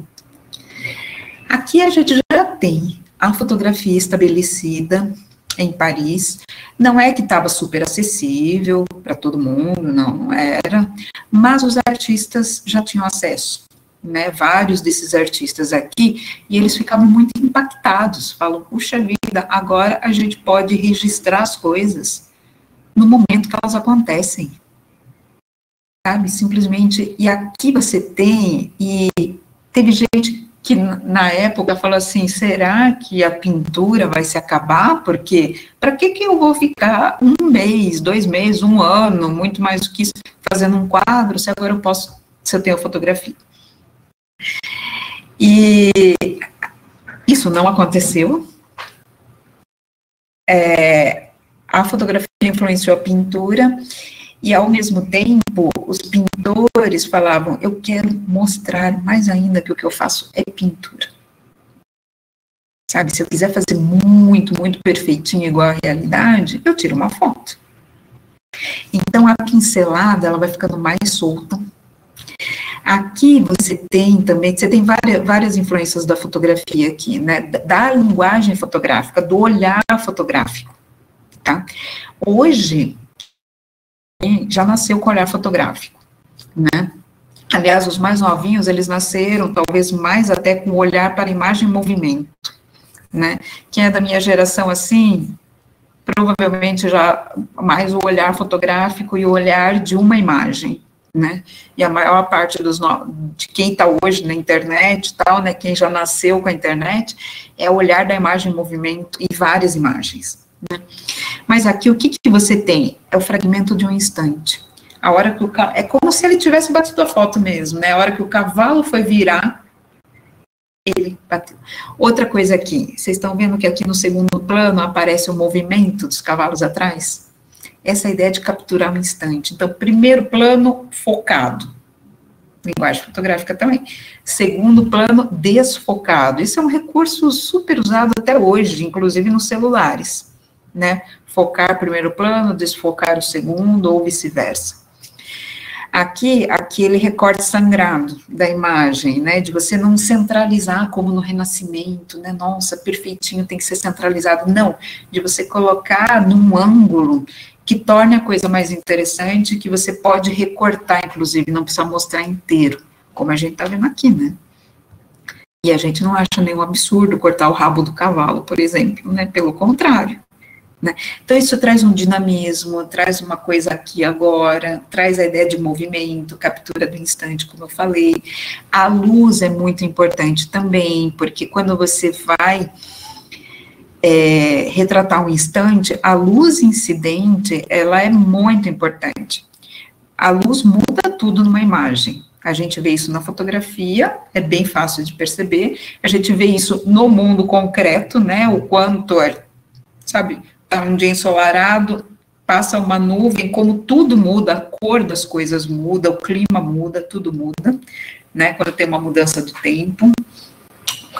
Aqui a gente já tem a fotografia estabelecida em Paris, não é que estava super acessível para todo mundo, não era, mas os artistas já tinham acesso, né, vários desses artistas aqui, e eles ficavam muito impactados, falam, puxa vida, agora a gente pode registrar as coisas no momento que elas acontecem, sabe, simplesmente, e aqui você tem, e teve gente que na época falou assim, será que a pintura vai se acabar, porque para que eu vou ficar 1 mês, 2 meses, 1 ano, muito mais do que isso, fazendo um quadro, se agora eu posso, se eu tenho fotografia. E isso não aconteceu, a fotografia influenciou a pintura, e ao mesmo tempo, os pintores falavam, eu quero mostrar mais ainda que o que eu faço é pintura. Sabe, se eu quiser fazer muito, muito perfeitinho, igual à realidade, eu tiro uma foto. Então, a pincelada, ela vai ficando mais solta. Aqui você tem também, você tem várias influências da fotografia aqui, né, da linguagem fotográfica, do olhar fotográfico, tá? Hoje, já nasceu com olhar fotográfico, né? Aliás, os mais novinhos, eles nasceram, talvez mais até com olhar para imagem e movimento, né? Quem é da minha geração, assim, provavelmente já mais o olhar fotográfico e o olhar de uma imagem, né, e a maior parte de quem está hoje na internet, tal, né, quem já nasceu com a internet, é o olhar da imagem em movimento e várias imagens, né. Mas aqui, o que você tem? É o fragmento de um instante. A hora que é como se ele tivesse batido a foto mesmo, né, a hora que o cavalo foi virar, ele bateu. Outra coisa aqui, vocês estão vendo que aqui no segundo plano aparece o movimento dos cavalos atrás? Essa ideia de capturar um instante. Então, primeiro plano, focado. Linguagem fotográfica também. Segundo plano, desfocado. Isso é um recurso super usado até hoje, inclusive nos celulares, né? Focar primeiro plano, desfocar o segundo, ou vice-versa. Aqui, aquele recorte sangrado da imagem, né, de você não centralizar como no Renascimento, né, nossa, perfeitinho, tem que ser centralizado, não, de você colocar num ângulo que torne a coisa mais interessante, que você pode recortar, inclusive, não precisa mostrar inteiro, como a gente tá vendo aqui, né. E a gente não acha nenhum absurdo cortar o rabo do cavalo, por exemplo, né, pelo contrário. Né? Então, isso traz um dinamismo, traz uma coisa aqui agora, traz a ideia de movimento, captura do instante, como eu falei. A luz é muito importante também, porque quando você vai retratar um instante, a luz incidente, ela é muito importante. A luz muda tudo numa imagem. A gente vê isso na fotografia, é bem fácil de perceber. A gente vê isso no mundo concreto, né, o quanto, sabe, tá um dia ensolarado, passa uma nuvem, como tudo muda, a cor das coisas muda, o clima muda, tudo muda, né, quando tem uma mudança do tempo,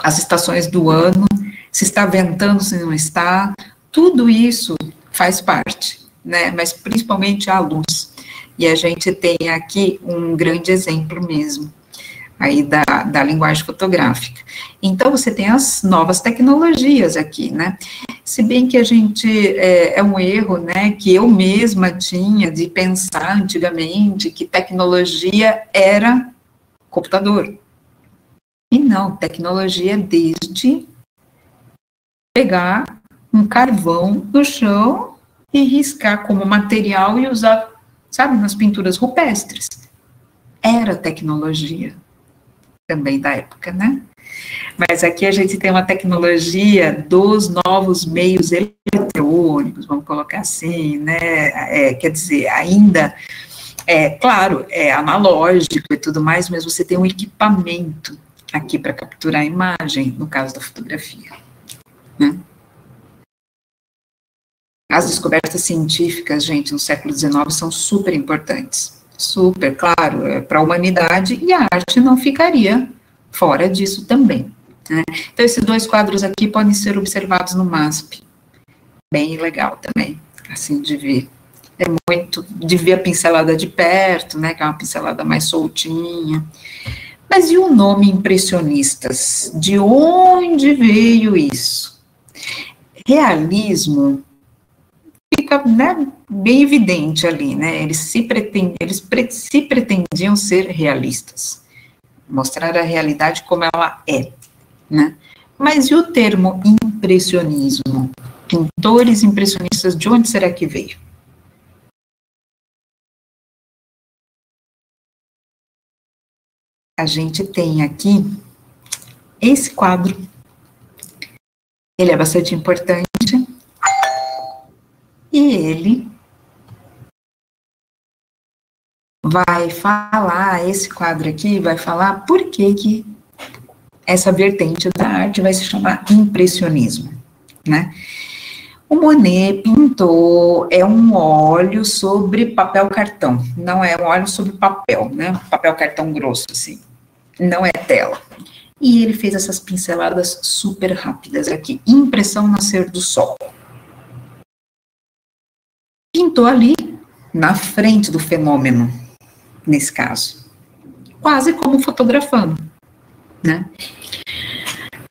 as estações do ano, se está ventando, se não está, tudo isso faz parte, né, mas principalmente a luz, e a gente tem aqui um grande exemplo mesmo, aí da linguagem fotográfica. Então, você tem as novas tecnologias aqui, né, se bem que a gente, é um erro, né, que eu mesma tinha de pensar antigamente que tecnologia era computador. E não, tecnologia é desde pegar um carvão do chão e riscar como material e usar, sabe, nas pinturas rupestres. Era tecnologia também da época, né? Mas aqui a gente tem uma tecnologia dos novos meios eletrônicos, vamos colocar assim, né, quer dizer, ainda, claro, é analógico e tudo mais, mas você tem um equipamento aqui para capturar a imagem, no caso da fotografia, né? As descobertas científicas, gente, no século XIX são super importantes, super, claro, para a humanidade, e a arte não ficaria fora disso também, né? Então, esses dois quadros aqui podem ser observados no MASP, bem legal também, assim, de ver. É muito, de ver a pincelada de perto, né, que é uma pincelada mais soltinha. Mas e o nome impressionistas? De onde veio isso? Realismo fica, né, bem evidente ali, né, eles se pretendiam ser realistas, mostrar a realidade como ela é, né? Mas e o termo impressionismo? Pintores impressionistas, de onde será que veio? A gente tem aqui esse quadro, ele é bastante importante, e ele vai falar, esse quadro aqui vai falar por que essa vertente da arte vai se chamar impressionismo, né? O Monet pintou, um óleo sobre papel cartão, não é um óleo sobre papel, né? Papel cartão grosso, assim, não é tela. E ele fez essas pinceladas super rápidas aqui, impressão nascer do sol. Pintou ali, na frente do fenômeno, nesse caso, quase como fotografando, né?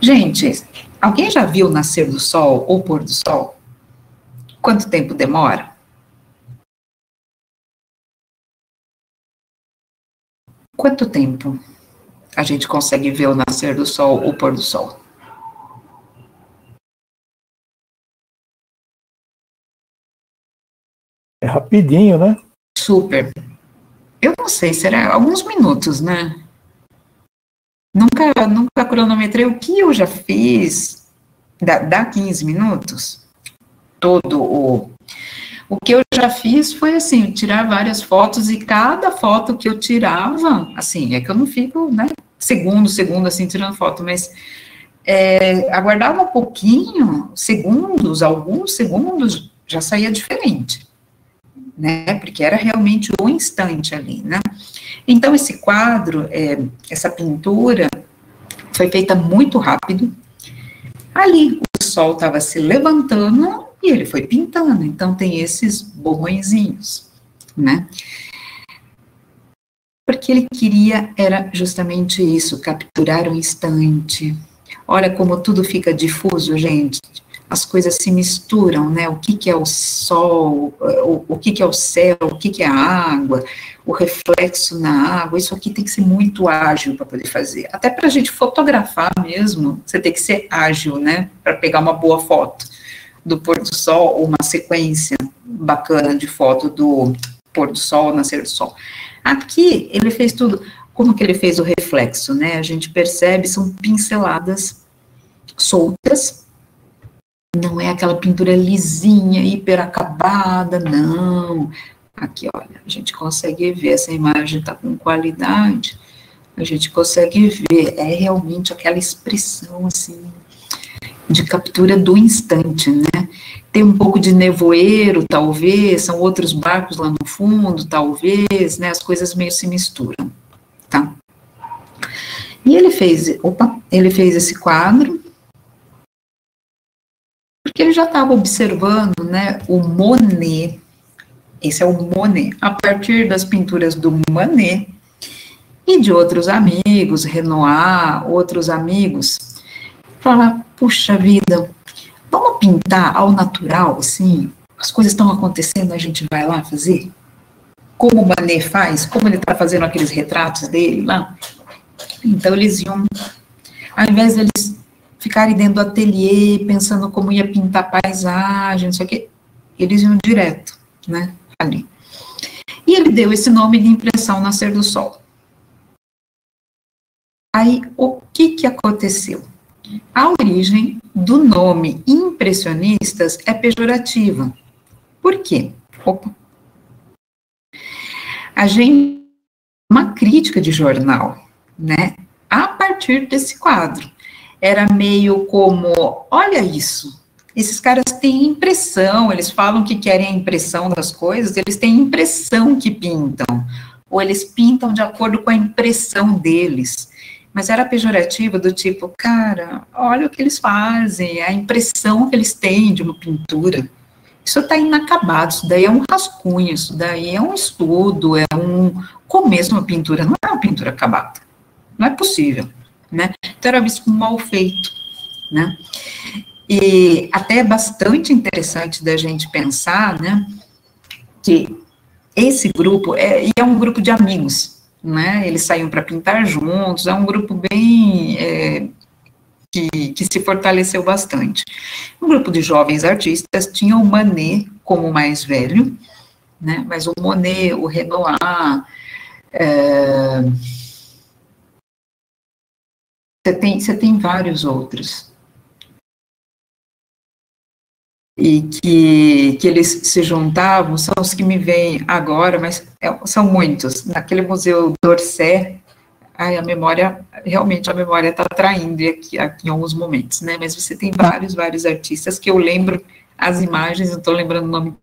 Gente, alguém já viu o nascer do sol ou pôr do sol? Quanto tempo demora? Quanto tempo a gente consegue ver o nascer do sol ou pôr do sol? É rapidinho, né? Super. Eu não sei, será alguns minutos, né? Nunca cronometrei. O que eu já fiz, dá 15 minutos, o que eu já fiz foi, assim, tirar várias fotos, e cada foto que eu tirava, assim, é que eu não fico, né, segundo, assim, tirando foto, mas aguardava um pouquinho, alguns segundos, já saía diferente, né, porque era realmente o instante ali, né. Então, esse quadro, essa pintura, foi feita muito rápido. Ali, o sol estava se levantando E ele foi pintando, então tem esses borrõezinhos, né? Porque ele queria era justamente isso, capturar o instante. Olha como tudo fica difuso, gente. As coisas se misturam, né? O que é o sol, o que é o céu, o que é a água, o reflexo na água. Isso aqui tem que ser muito ágil para poder fazer. Até para a gente fotografar mesmo, você tem que ser ágil, né? Para pegar uma boa foto do pôr do sol, ou uma sequência bacana de foto do pôr do sol, nascer do sol. Aqui, ele fez tudo. Como que ele fez o reflexo, né? A gente percebe, são pinceladas soltas, não é aquela pintura lisinha, hiper acabada, não. Aqui, olha, a gente consegue ver, essa imagem está com qualidade, a gente consegue ver, é realmente aquela expressão, assim, de captura do instante, né? Tem um pouco de nevoeiro, talvez, são outros barcos lá no fundo, talvez, né? As coisas meio se misturam, tá? E ele fez esse quadro, porque ele já estava observando, né, o Monet, esse é o Monet, a partir das pinturas do Manet e de outros amigos, Renoir, outros amigos, falar, puxa vida, vamos pintar ao natural, assim, as coisas estão acontecendo, a gente vai lá fazer? Como o Manet faz, como ele está fazendo aqueles retratos dele lá. Então, eles iam, ao invés de eles ficarem dentro do ateliê, pensando como ia pintar paisagem, não sei o quê, eles iam direto, né, ali. E ele deu esse nome de impressão Nascer do Sol. Aí, o que aconteceu? A origem do nome impressionistas é pejorativa. Por quê? Opa. A gente, uma crítica de jornal, né, a partir desse quadro. Era meio como, olha isso, esses caras têm impressão, eles falam que querem a impressão das coisas, eles têm impressão que pintam, ou eles pintam de acordo com a impressão deles. Mas era pejorativa do tipo, cara, olha o que eles fazem, a impressão que eles têm de uma pintura. Isso está inacabado, isso daí é um rascunho, isso daí é um estudo, é um começo de uma pintura, não é uma pintura acabada. Não é possível, né? Então era visto como mal feito, né? E até é bastante interessante da gente pensar, né, que esse grupo é um grupo de amigos, né? Eles saíam para pintar juntos, é um grupo bem que se fortaleceu bastante. Um grupo de jovens artistas tinha o Manet como mais velho, né? Mas o Monet, o Renoir, você tem vários outros. E que eles se juntavam, são os que me vêm agora, mas são muitos. Naquele museu d'Orsay, a memória, realmente a memória está traindo aqui em alguns momentos, né? Mas você tem vários artistas que eu lembro as imagens, eu estou lembrando o nome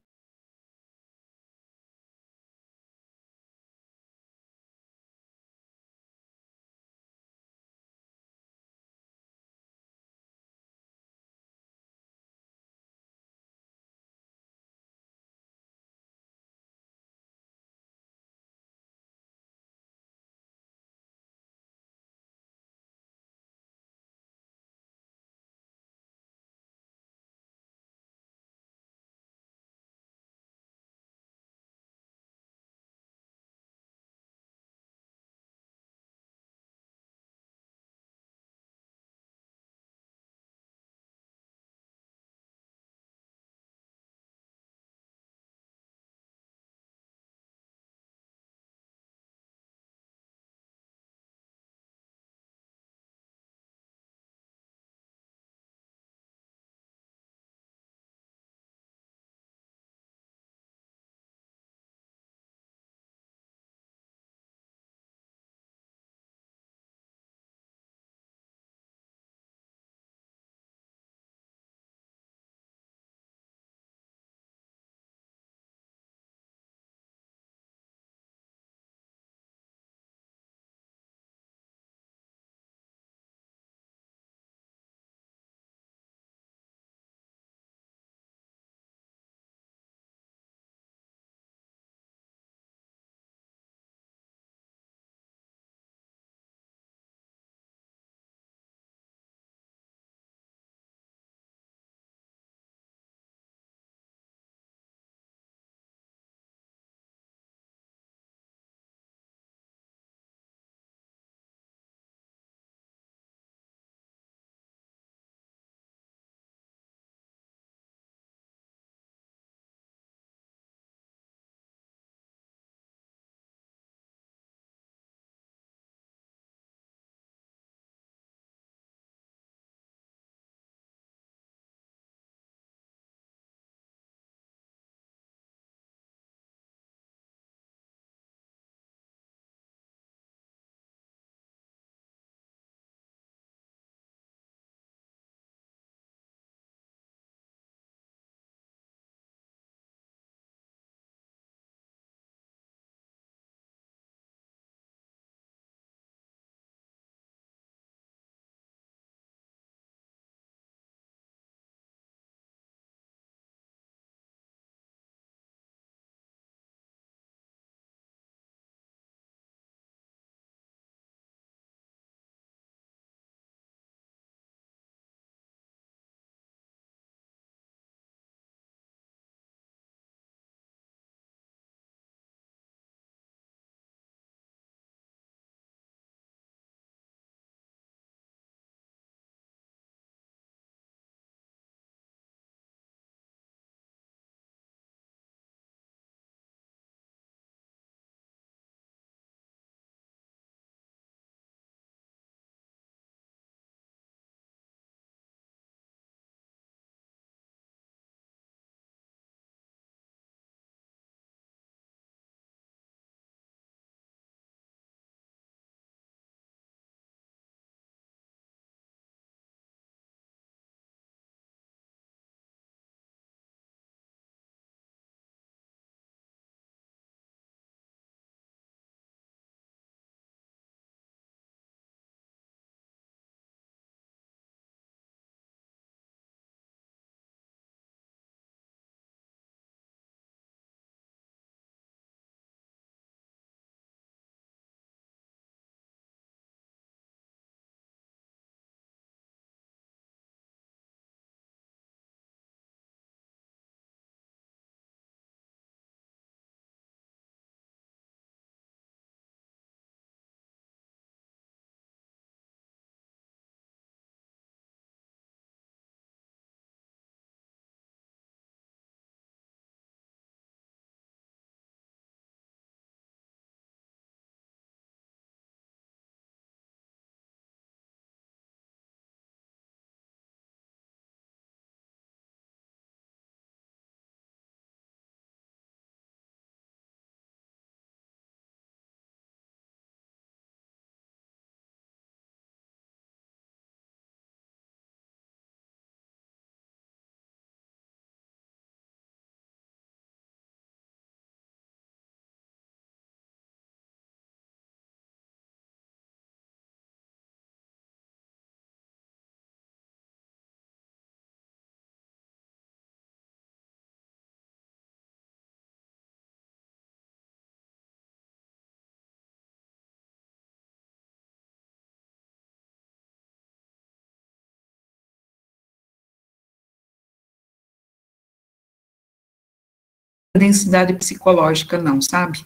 densidade psicológica, não, sabe?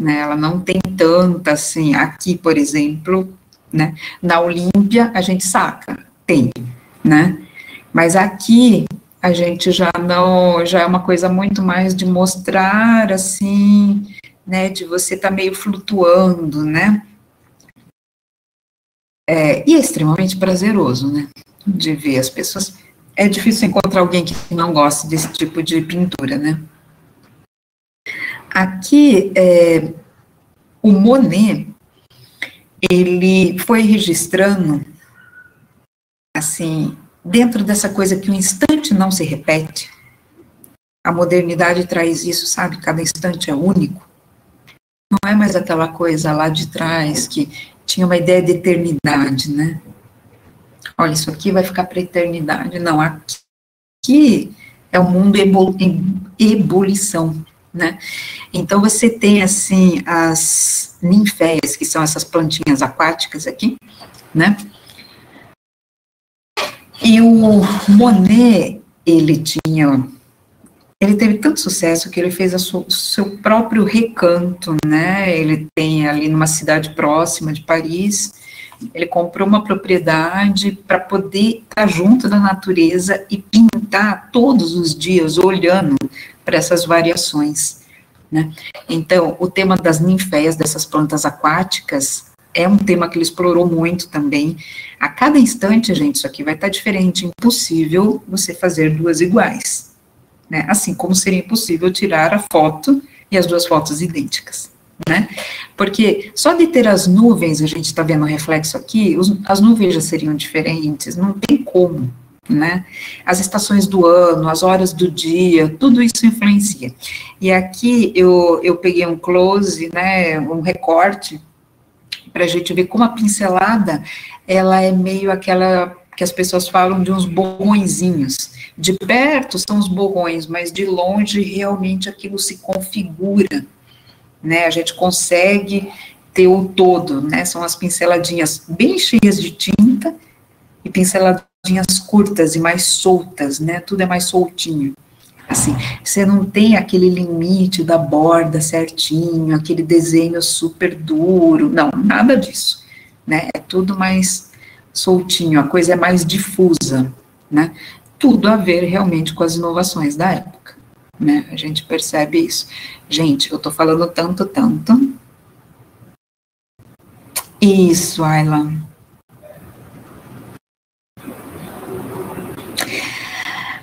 Né, ela não tem tanta, assim, aqui, por exemplo, né, na Olímpia, a gente saca, tem, né, mas aqui, a gente já não, já é uma coisa muito mais de mostrar, assim, né, de você estar meio flutuando, né, e é extremamente prazeroso, né, de ver as pessoas. É difícil encontrar alguém que não goste desse tipo de pintura, né. Aqui, o Monet, ele foi registrando, assim, dentro dessa coisa que o instante não se repete. A modernidade traz isso, sabe? Cada instante é único. Não é mais aquela coisa lá de trás que tinha uma ideia de eternidade, né? Olha, isso aqui vai ficar para a eternidade. Não, aqui é um mundo em ebulição, né? Então, você tem, assim, as ninféias, que são essas plantinhas aquáticas aqui, né? E o Monet, ele teve tanto sucesso que ele fez o seu próprio recanto, né? Ele tem ali numa cidade próxima de Paris, ele comprou uma propriedade para poder estar junto da natureza e pintar todos os dias, olhando para essas variações, né? Então, o tema das ninféias, dessas plantas aquáticas, é um tema que ele explorou muito também. A cada instante, gente, isso aqui vai estar diferente, impossível você fazer duas iguais, né? Assim como seria impossível tirar a foto e as duas fotos idênticas, né? Porque só de ter as nuvens, a gente está vendo o reflexo aqui, as nuvens já seriam diferentes, não tem como, né? As estações do ano, as horas do dia, tudo isso influencia. E aqui eu peguei um close, né, um recorte, para a gente ver como a pincelada, ela é meio aquela que as pessoas falam de uns borrõezinhos. De perto são os borrões, mas de longe realmente aquilo se configura, né? A gente consegue ter o todo, né? São as pinceladinhas bem cheias de tinta e pinceladinhas curtas e mais soltas, né? Tudo é mais soltinho. Assim, você não tem aquele limite da borda certinho, aquele desenho super duro, não, nada disso, né? É tudo mais soltinho, a coisa é mais difusa, né? Tudo a ver realmente com as inovações da época, né? A gente percebe isso. Gente, eu tô falando tanto. Isso, Ayla.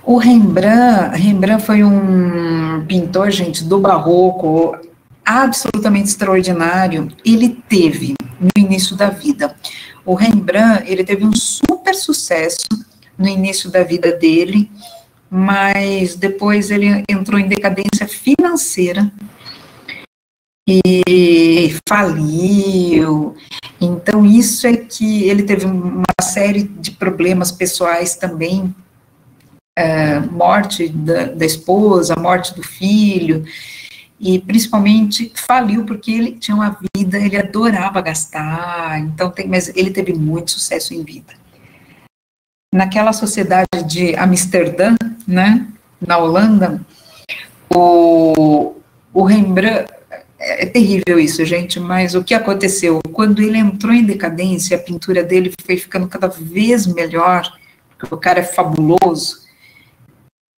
O Rembrandt foi um pintor, gente, do barroco, absolutamente extraordinário. Ele teve, no início da vida, o Rembrandt, ele teve um super sucesso no início da vida dele, mas depois ele entrou em decadência financeira e faliu. Então, isso é que ele teve uma série de problemas pessoais também, morte da esposa, morte do filho, e principalmente faliu porque ele tinha uma vida, ele adorava gastar, então mas ele teve muito sucesso em vida. Naquela sociedade de Amsterdã, né, na Holanda, o Rembrandt, é terrível isso, gente, mas o que aconteceu? Quando ele entrou em decadência, a pintura dele foi ficando cada vez melhor, porque o cara é fabuloso,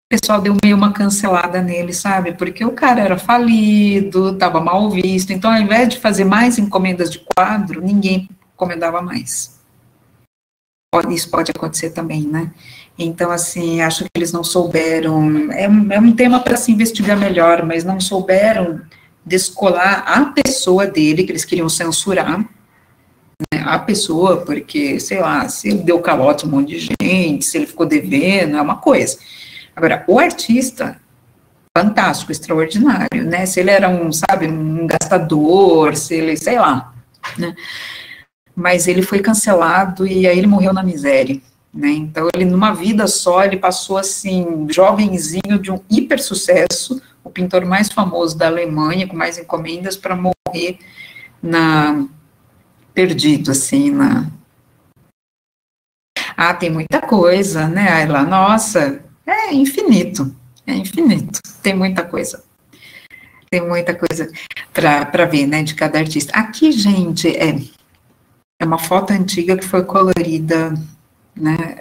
o pessoal deu meio uma cancelada nele, sabe? Porque o cara era falido, estava mal visto, então ao invés de fazer mais encomendas de quadro, ninguém encomendava mais. Isso pode acontecer também, né? Então, assim, acho que eles não souberam, é um tema para se investigar melhor, mas não souberam descolar a pessoa dele, que eles queriam censurar, né, a pessoa, porque, sei lá, se ele deu calote a um monte de gente, se ele ficou devendo, é uma coisa. Agora, o artista, fantástico, extraordinário, né, se ele era um gastador, se ele, sei lá, né, mas ele foi cancelado e aí ele morreu na miséria, né, então ele, numa vida só, ele passou, assim, jovenzinho de um hiper sucesso, o pintor mais famoso da Alemanha, com mais encomendas, para morrer perdido, assim, tem muita coisa, né, Ayla? Nossa, é infinito, tem muita coisa. Tem muita coisa para ver, né, de cada artista. Aqui, gente, é uma foto antiga que foi colorida, né,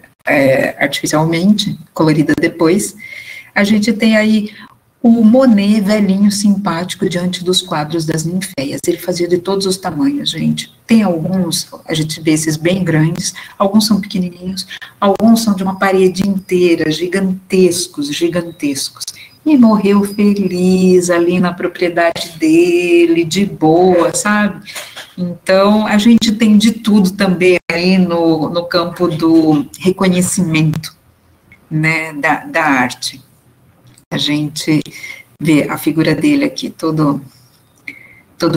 artificialmente, colorida depois. A gente tem aí o Monet, velhinho, simpático, diante dos quadros das ninféias. Ele fazia de todos os tamanhos, gente. Tem alguns, a gente vê esses bem grandes, alguns são pequenininhos, alguns são de uma parede inteira, gigantescos, gigantescos. E morreu feliz ali na propriedade dele, de boa, sabe? Então, a gente tem de tudo também aí no campo do reconhecimento, né, da arte. A gente vê a figura dele aqui todo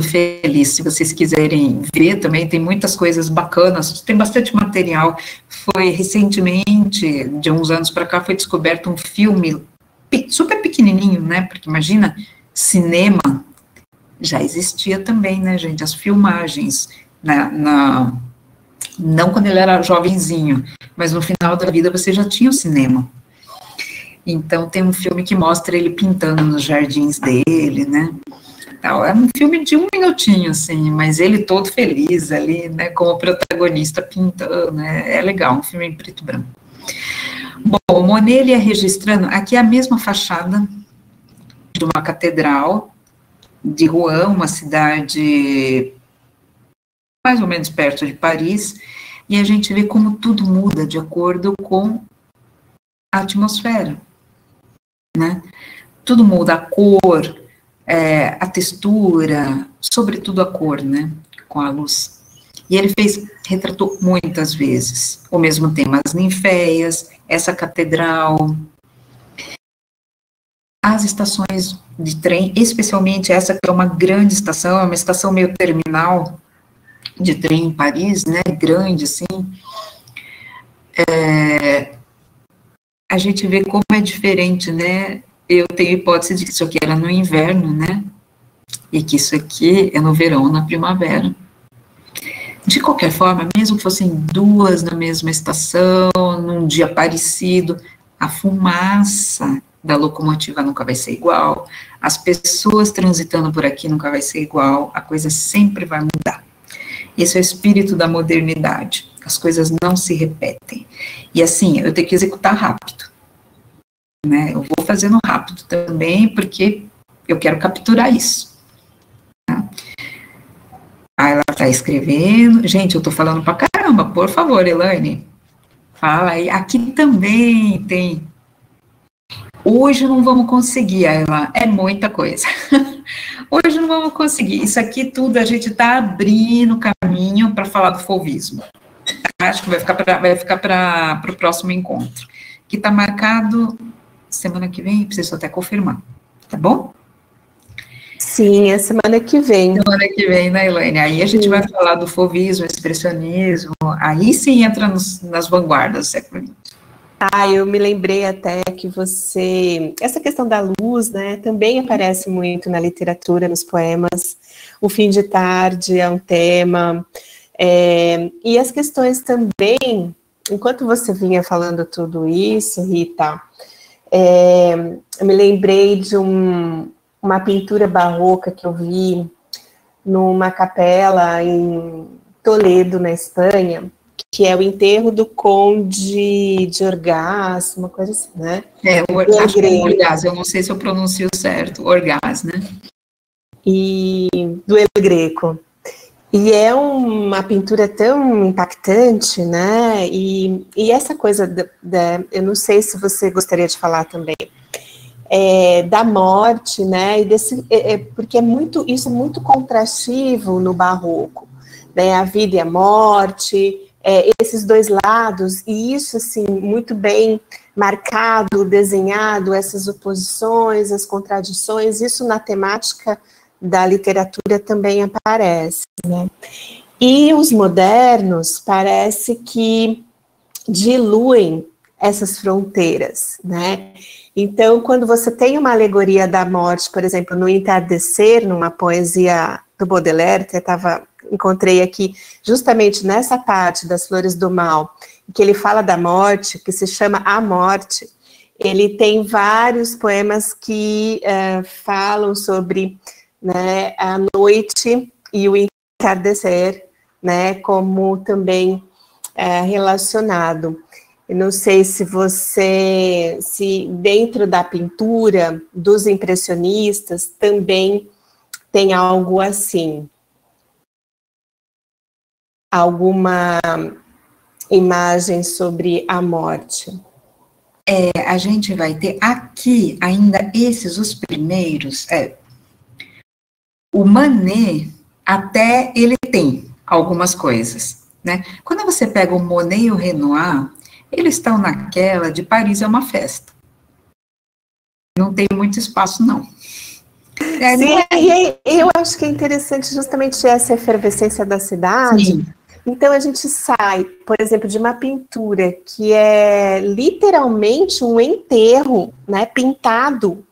feliz. Se vocês quiserem ver também, tem muitas coisas bacanas, tem bastante material. Foi recentemente, de uns anos para cá, foi descoberto um filme super pequenininho, né, porque imagina, cinema já existia também, né, gente, as filmagens, não quando ele era jovenzinho, mas no final da vida você já tinha o cinema. Então, tem um filme que mostra ele pintando nos jardins dele, né? É um filme de 1 minutinho, assim, mas ele todo feliz ali, né? Como protagonista pintando, né? É legal, um filme em preto e branco. Bom, o Monet, ele ia registrando, aqui é a mesma fachada de uma catedral de Rouen, uma cidade mais ou menos perto de Paris, e a gente vê como tudo muda de acordo com a atmosfera. Né? Tudo muda, a cor, a textura, sobretudo a cor, né? Com a luz. E ele retratou muitas vezes o mesmo tema, as ninféias, essa catedral, as estações de trem, especialmente essa que é uma grande estação, é uma estação meio terminal de trem em Paris, né? Grande, assim. A gente vê como é diferente, né? Eu tenho hipótese de que isso aqui era no inverno, né? E que isso aqui é no verão, na primavera. De qualquer forma, mesmo que fossem duas na mesma estação, num dia parecido, a fumaça da locomotiva nunca vai ser igual, as pessoas transitando por aqui nunca vai ser igual, a coisa sempre vai mudar. Esse é o espírito da modernidade. As coisas não se repetem. E assim, eu tenho que executar rápido. Né? Eu vou fazendo rápido também, porque eu quero capturar isso. Tá? Aí ela está escrevendo. Gente, eu estou falando pra caramba, por favor, Elaine. Fala aí. Aqui também tem. Hoje não vamos conseguir, ela. É muita coisa. Hoje não vamos conseguir. Isso aqui tudo a gente está abrindo caminho para falar do fauvismo. Acho que vai ficar para o próximo encontro, que está marcado semana que vem, preciso até confirmar, tá bom? Sim, é semana que vem. Semana que vem, né, Elaine? Aí a gente vai falar do fauvismo, expressionismo, aí sim entra nas vanguardas do século XX. Eu me lembrei até que essa questão da luz, né, também aparece muito na literatura, nos poemas. O fim de tarde é um tema. E as questões também, enquanto você vinha falando tudo isso, Rita, eu me lembrei de uma pintura barroca que eu vi numa capela em Toledo, na Espanha, que é o enterro do Conde de Orgaz, uma coisa assim, né? Acho que é Orgaz, eu não sei se eu pronuncio certo, Orgaz, né? E do El Greco. E é uma pintura tão impactante, né? E essa coisa, eu não sei se você gostaria de falar também, da morte, né? E porque isso é muito contrastivo no barroco, né? A vida e a morte, esses dois lados, e isso, assim, muito bem marcado, desenhado, essas oposições, as contradições, isso na temática da literatura também aparece, né? E os modernos parece que diluem essas fronteiras, né? Então, quando você tem uma alegoria da morte, por exemplo, no Entardecer, numa poesia do Baudelaire, que encontrei aqui justamente nessa parte das Flores do Mal, que ele fala da morte, que se chama A Morte, ele tem vários poemas que falam sobre, né, a noite e o entardecer, né, como também relacionado. Eu não sei se dentro da pintura dos impressionistas também tem algo assim. Alguma imagem sobre a morte. A gente vai ter aqui ainda os primeiros. O Manet, até ele tem algumas coisas, né? Quando você pega o Monet e o Renoir, eles estão naquela de Paris é uma festa. Não tem muito espaço, não. Sim, e eu acho que é interessante justamente essa efervescência da cidade. Sim. Então, a gente sai, por exemplo, de uma pintura que é literalmente um enterro, né, pintado,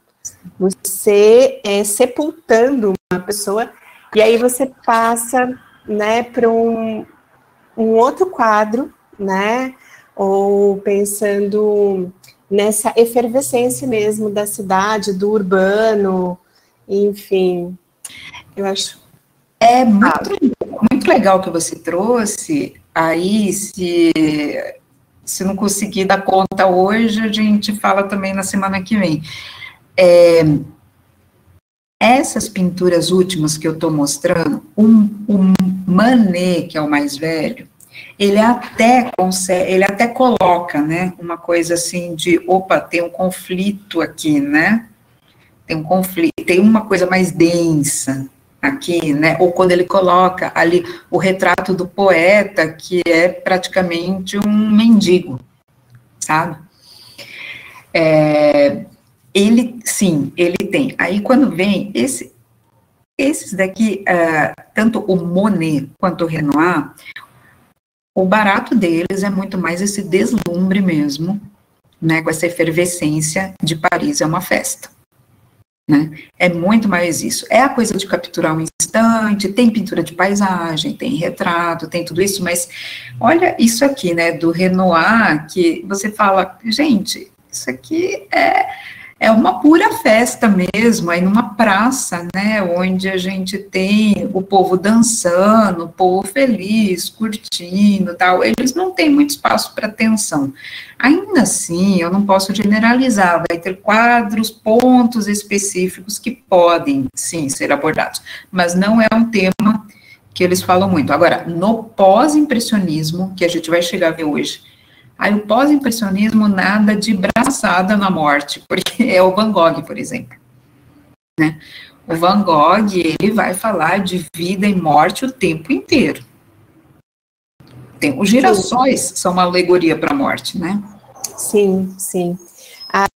você sepultando uma pessoa, e aí você passa, né, para um outro quadro, né, ou pensando nessa efervescência mesmo da cidade, do urbano, enfim, eu acho... É muito legal que você trouxe, aí se não conseguir dar conta hoje, a gente fala também na semana que vem. Essas pinturas últimas que eu estou mostrando, o Manet, que é o mais velho, ele até coloca, né, uma coisa assim de, opa, tem um conflito aqui, né, tem um conflito, tem uma coisa mais densa aqui, né, ou quando ele coloca ali o retrato do poeta, que é praticamente um mendigo, sabe? Ele tem. Aí quando vem esses daqui, tanto o Monet quanto o Renoir, o barato deles é muito mais esse deslumbre mesmo, né, com essa efervescência de Paris é uma festa, né, é muito mais isso, é a coisa de capturar um instante, tem pintura de paisagem, tem retrato, tem tudo isso, mas olha isso aqui, né, do Renoir, que você fala, gente, isso aqui é uma pura festa mesmo, aí numa praça, né, onde a gente tem o povo dançando, o povo feliz, curtindo, tal, eles não têm muito espaço para atenção. Ainda assim, eu não posso generalizar, vai ter quadros, pontos específicos que podem, sim, ser abordados, mas não é um tema que eles falam muito. Agora, no pós-impressionismo, que a gente vai chegar a ver hoje, aí o pós-impressionismo nada de braçada na morte, porque é o Van Gogh, por exemplo, né? O Van Gogh, ele vai falar de vida e morte o tempo inteiro. Tem, os girassóis são uma alegoria para a morte, né? Sim, sim.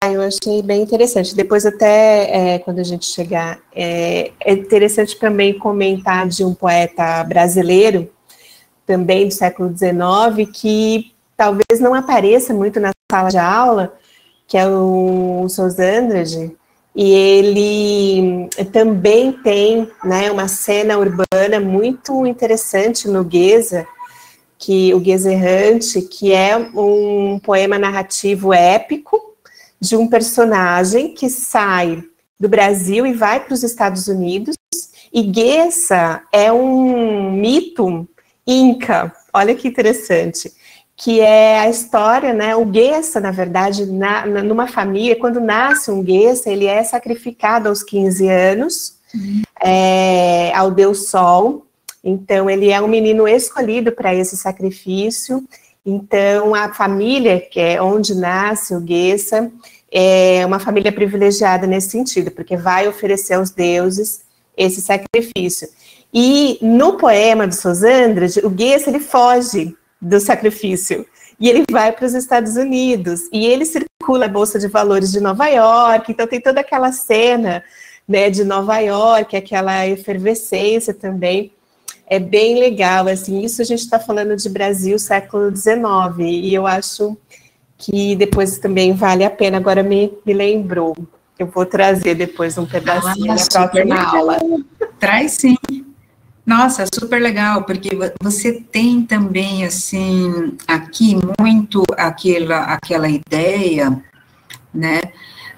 Eu achei bem interessante. Depois até, quando a gente chegar, é interessante também comentar de um poeta brasileiro, também do século XIX, que talvez não apareça muito na sala de aula, que é o Sozandrade, e ele também tem, né, uma cena urbana muito interessante no Geza, o Geza Errante, que é um poema narrativo épico de um personagem que sai do Brasil e vai para os Estados Unidos, e Geza é um mito inca, olha que interessante, que é a história, né, o Geza, na verdade, numa família, quando nasce um Geza, ele é sacrificado aos 15 anos, ao Deus Sol, então ele é um menino escolhido para esse sacrifício, então a família, que é onde nasce o Geza, é uma família privilegiada nesse sentido, porque vai oferecer aos deuses esse sacrifício. E no poema do Sozandrade, o Geza, ele foge do sacrifício, e ele vai para os Estados Unidos, e ele circula a Bolsa de Valores de Nova York, então tem toda aquela cena, né, de Nova York, aquela efervescência também, é bem legal, assim, isso a gente está falando de Brasil, século XIX, e eu acho que depois também vale a pena, agora me lembrou, eu vou trazer depois um pedacinho na próxima aula. Traz sim. Nossa, super legal, porque você tem também, assim, aqui muito aquela ideia, né?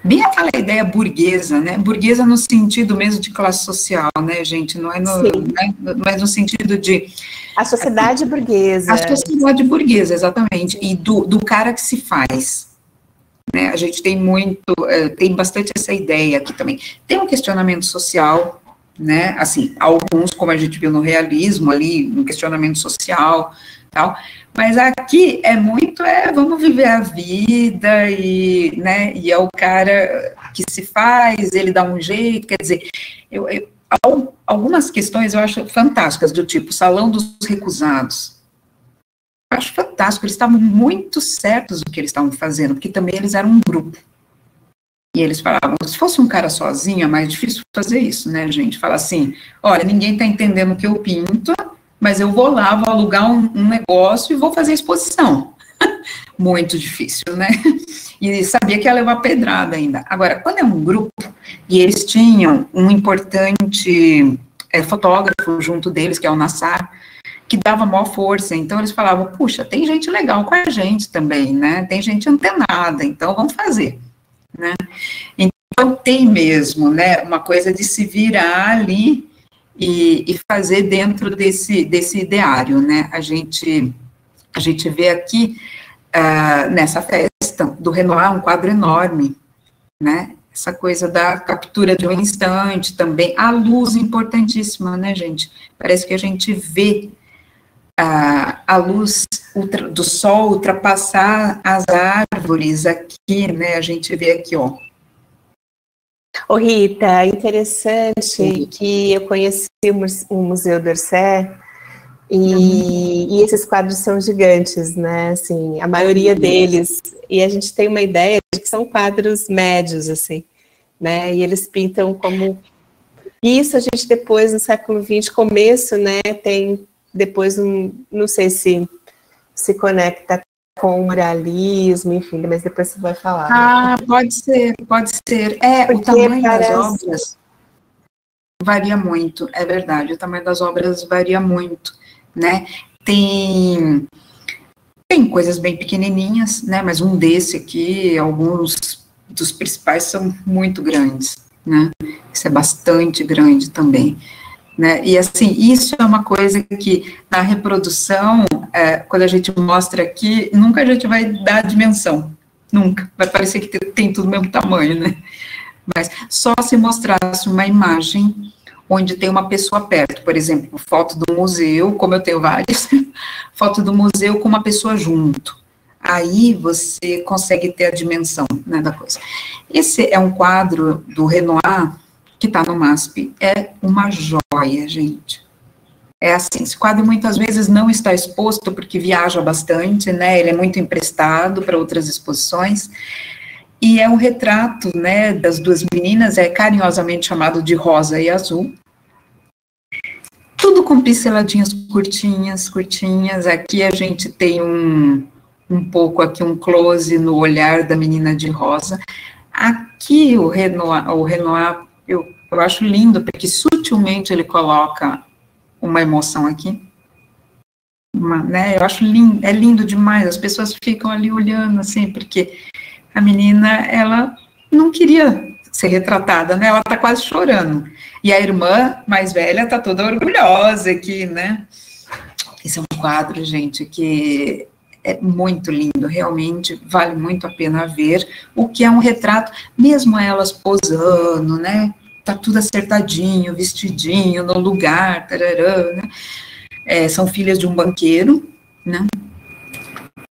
Bem aquela ideia burguesa, né? Burguesa no sentido mesmo de classe social, né, gente? Não é no, né? Não é no sentido de... A sociedade burguesa. A sociedade burguesa, exatamente. E do cara que se faz, né? A gente tem tem bastante essa ideia aqui também. Tem um questionamento social, né? Assim, alguns, como a gente viu no realismo ali, no questionamento social, tal. Mas aqui é muito, vamos viver a vida, e, né, e é o cara que se faz, ele dá um jeito, quer dizer, algumas questões eu acho fantásticas, do tipo, Salão dos Recusados. Eu acho fantástico, eles estavam muito certos do que eles estavam fazendo, porque também eles eram um grupo. E eles falavam, se fosse um cara sozinho, é mais difícil fazer isso, né, gente? Falar assim, olha, ninguém está entendendo o que eu pinto, mas eu vou lá, vou alugar um negócio e vou fazer exposição. Muito difícil, né? E sabia que ia levar pedrada ainda. Agora, quando é um grupo, e eles tinham um importante fotógrafo junto deles, que é o Nassar, que dava maior força, então eles falavam, puxa, tem gente legal com a gente também, né? Tem gente antenada, então vamos fazer, né? Então tem mesmo, né, uma coisa de se virar ali e fazer dentro desse ideário, né? A gente vê aqui, nessa festa do Renoir, um quadro enorme, né? Essa coisa da captura de um instante também, a luz importantíssima, né, gente? Parece que a gente vê a luz do sol ultrapassar as árvores aqui, né? A gente vê aqui, ó. Ô Rita, interessante que eu conheci o Museu d'Orsay e esses quadros são gigantes, né, assim, a maioria deles, e a gente tem uma ideia de que são quadros médios, assim, né, e eles pintam como... Isso a gente depois, no século XX, começo, né, tem depois não sei se conecta com o muralismo, enfim, mas depois você vai falar. Ah, né? Pode ser. O tamanho das obras varia muito, é verdade, o tamanho das obras varia muito, né? Tem coisas bem pequenininhas, né? Mas um desse aqui, alguns dos principais são muito grandes, né? Isso é bastante grande também. Né? E assim, isso é uma coisa que na reprodução, quando a gente mostra aqui, nunca a gente vai dar a dimensão, nunca, vai parecer que tem tudo o mesmo tamanho, né? Mas só se mostrasse uma imagem onde tem uma pessoa perto, por exemplo, foto do museu, como eu tenho várias, foto do museu com uma pessoa junto, aí você consegue ter a dimensão, né, da coisa. Esse é um quadro do Renoir, que está no MASP, é uma joia, gente. É assim, esse quadro muitas vezes não está exposto, porque viaja bastante, né, ele é muito emprestado para outras exposições, e é um retrato, né, das duas meninas, é carinhosamente chamado de rosa e azul, tudo com pinceladinhas curtinhas, aqui a gente tem um pouco aqui, um close no olhar da menina de rosa, aqui o Renoir eu acho lindo, porque sutilmente ele coloca uma emoção aqui, né, eu acho lindo, é lindo demais, as pessoas ficam ali olhando, assim, porque a menina, ela não queria ser retratada, né, ela tá quase chorando, e a irmã mais velha tá toda orgulhosa aqui, né, esse é um quadro, gente, que é muito lindo, realmente vale muito a pena ver, o que é um retrato, mesmo elas posando, né, tá tudo acertadinho, vestidinho, no lugar, tarará, né, são filhas de um banqueiro, né,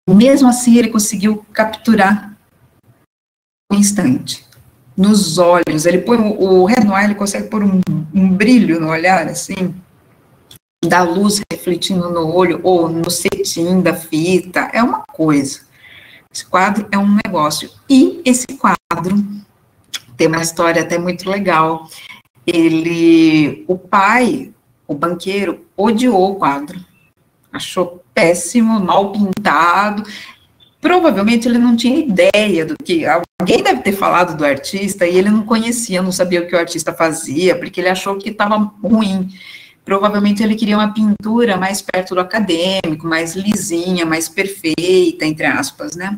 mesmo assim ele conseguiu capturar um instante, nos olhos, ele põe, o Renoir, ele consegue pôr um brilho no olhar, assim, da luz refletindo no olho, ou no cetim da fita, é uma coisa. Esse quadro é um negócio. E esse quadro tem uma história até muito legal. O pai, o banqueiro, odiou o quadro. Achou péssimo, mal pintado. Provavelmente ele não tinha ideia do que... Alguém deve ter falado do artista e ele não conhecia, não sabia o que o artista fazia, porque ele achou que estava ruim. Provavelmente ele queria uma pintura mais perto do acadêmico, mais lisinha, mais perfeita, entre aspas, né?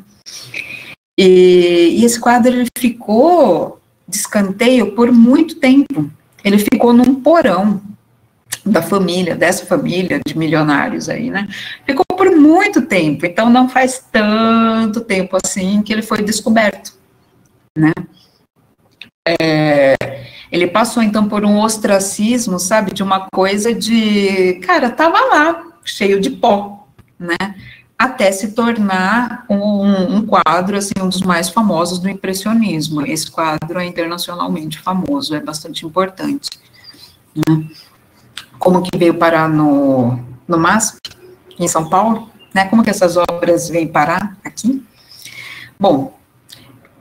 E esse quadro ele ficou de escanteio por muito tempo. Ele ficou num porão da família, dessa família de milionários aí, né? Ficou por muito tempo, então não faz tanto tempo assim que ele foi descoberto, né? Ele passou então por um ostracismo, sabe, de uma coisa de, cara, tava lá, cheio de pó, né? Até se tornar um quadro, assim, um dos mais famosos do impressionismo. Esse quadro é internacionalmente famoso, é bastante importante, né? Como que veio parar no MASP, em São Paulo, né? Como que essas obras vêm parar aqui? Bom,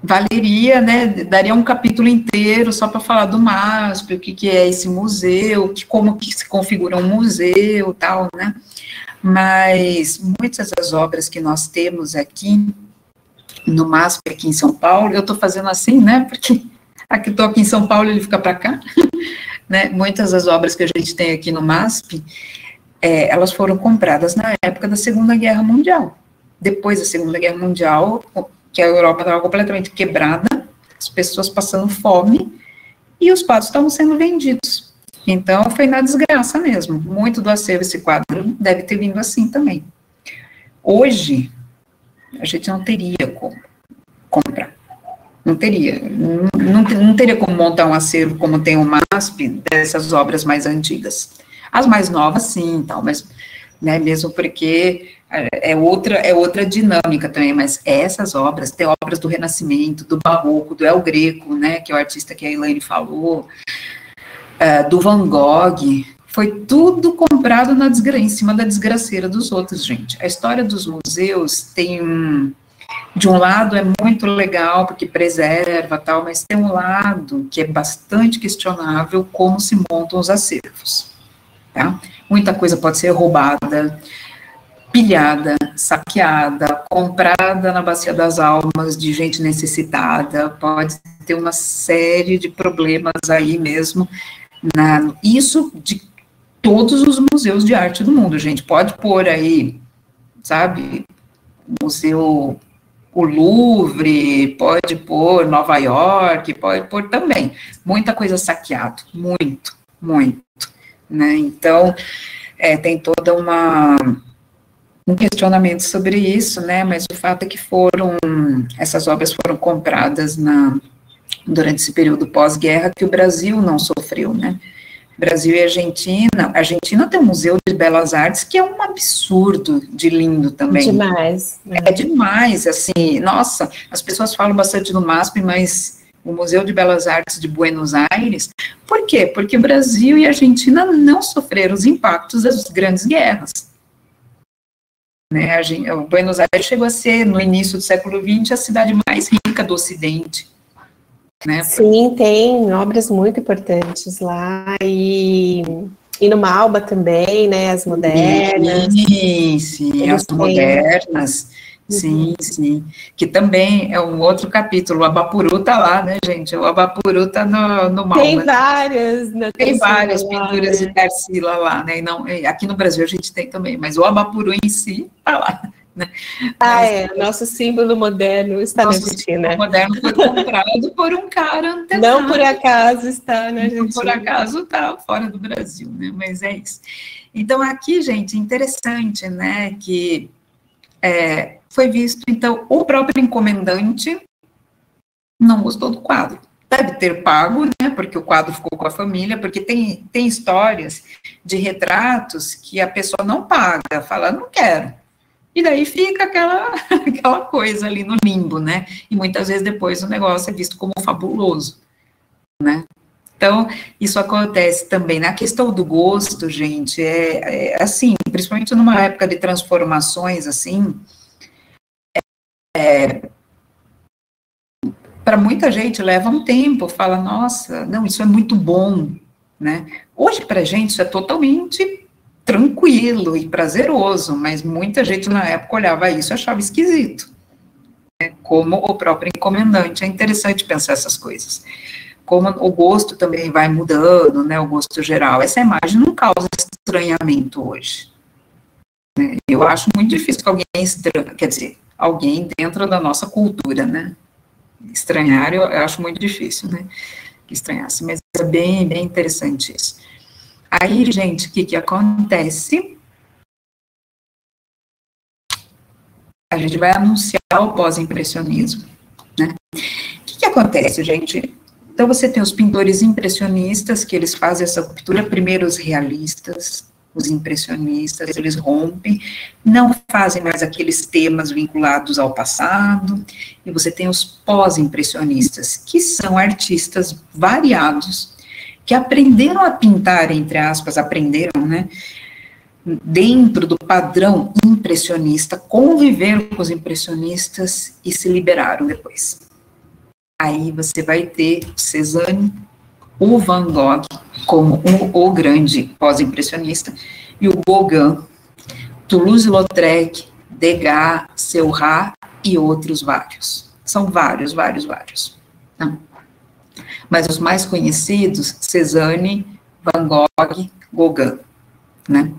valeria, né, daria um capítulo inteiro só para falar do MASP, o que é esse museu, como que se configura um museu, tal, né? Mas muitas das obras que nós temos aqui no MASP, aqui em São Paulo, eu estou fazendo assim, né, porque estou aqui em São Paulo, ele fica para cá, né, muitas das obras que a gente tem aqui no MASP, elas foram compradas na época da Segunda Guerra Mundial. Depois da Segunda Guerra Mundial, que a Europa estava completamente quebrada, as pessoas passando fome, e os quadros estavam sendo vendidos. Então, foi na desgraça mesmo. Muito do acervo, esse quadro deve ter vindo assim também. Hoje, a gente não teria como comprar. Não teria. Não teria como montar um acervo como tem o MASP, dessas obras mais antigas. As mais novas, sim, tal, mas, né, mesmo porque é outra dinâmica também, mas essas obras, tem obras do Renascimento, do Barroco, do El Greco, né, que é o artista que a Elaine falou, do Van Gogh, foi tudo comprado em cima da desgraceira dos outros, gente. A história dos museus tem de um lado é muito legal, porque preserva, tal, mas tem um lado que é bastante questionável, como se montam os acervos, tá? Muita coisa pode ser roubada, pilhada, saqueada, comprada na Bacia das Almas de gente necessitada, pode ter uma série de problemas aí mesmo, isso de todos os museus de arte do mundo, gente, pode pôr aí, sabe, museu, o Louvre, pode pôr Nova York, pode pôr também, muita coisa saqueada, muito, né, então, tem toda um questionamento sobre isso, né, mas o fato é que essas obras foram compradas durante esse período pós-guerra, que o Brasil não sofreu, né, Brasil e Argentina. A Argentina tem um Museu de Belas Artes que é um absurdo de lindo também. Demais. Né? É demais, assim, nossa, as pessoas falam bastante do MASP, mas o Museu de Belas Artes de Buenos Aires, por quê? Porque o Brasil e a Argentina não sofreram os impactos das grandes guerras. Né, Buenos Aires chegou a ser, no início do século XX, a cidade mais rica do Ocidente. Né? Sim, tem obras muito importantes lá, e no Malba também, né, as modernas. Sim, as modernas, sim, que também é um outro capítulo, o Abapuru tá lá, né, gente, o Abapuru tá no Malba. Tem várias. Tem várias pinturas de Tarsila lá, né, e não, aqui no Brasil a gente tem também, mas o Abapuru em si tá lá. Né? Nosso símbolo moderno está na Argentina. O moderno foi comprado por um cara antenado. Não por acaso está na Argentina. Não por acaso está fora do Brasil, né? Mas é isso. Então, aqui, gente, interessante, né, que foi visto, então, o próprio encomendante não gostou do quadro. Deve ter pago, né, porque o quadro ficou com a família, porque tem histórias de retratos que a pessoa não paga, fala, não quero. E daí fica aquela coisa ali no limbo, né? E muitas vezes depois o negócio é visto como fabuloso, né? Então, isso acontece também. Na questão do gosto, gente, assim, principalmente numa época de transformações, assim, para muita gente leva um tempo, fala, nossa, não, isso é muito bom, né? Hoje, para a gente, isso é totalmente tranquilo e prazeroso, mas muita gente na época olhava isso e achava esquisito, né? Como o próprio encomendante. É interessante pensar essas coisas. Como o gosto também vai mudando, né? O gosto geral. Essa imagem não causa estranhamento hoje. Né? Eu acho muito difícil que alguém estranhe, quer dizer, alguém dentro da nossa cultura, né? Estranhar, eu acho muito difícil, né? Que estranhasse, mas é bem, bem interessante isso. Aí, gente, o que acontece? A gente vai anunciar o pós-impressionismo, né? O que acontece, gente? Então, você tem os pintores impressionistas, que eles fazem essa ruptura, primeiro os realistas, os impressionistas, eles rompem, não fazem mais aqueles temas vinculados ao passado, e você tem os pós-impressionistas, que são artistas variados, que aprenderam a pintar, entre aspas, aprenderam, né, dentro do padrão impressionista, conviveram com os impressionistas e se liberaram depois. Aí você vai ter Cézanne, o Van Gogh, como o grande pós-impressionista, e o Gauguin, Toulouse-Lautrec, Degas, Seurat e outros vários. São vários. Tá? Mas os mais conhecidos, Cézanne, Van Gogh, Gauguin, né?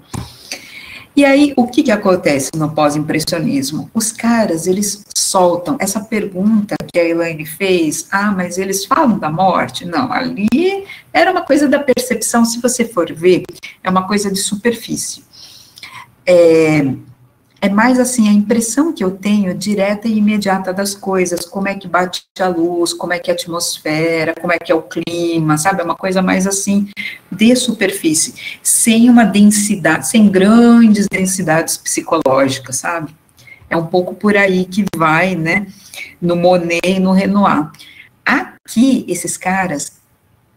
E aí, o que acontece no pós-impressionismo? Os caras, eles soltam essa pergunta que a Elaine fez, mas eles falam da morte? Não, ali era uma coisa da percepção, se você for ver, é uma coisa de superfície. É mais assim, a impressão que eu tenho direta e imediata das coisas, como é que bate a luz, como é que é a atmosfera, como é que é o clima, sabe? É uma coisa mais assim, de superfície, sem uma densidade, sem grandes densidades psicológicas, sabe? É um pouco por aí que vai, né, no Monet e no Renoir. Aqui, esses caras,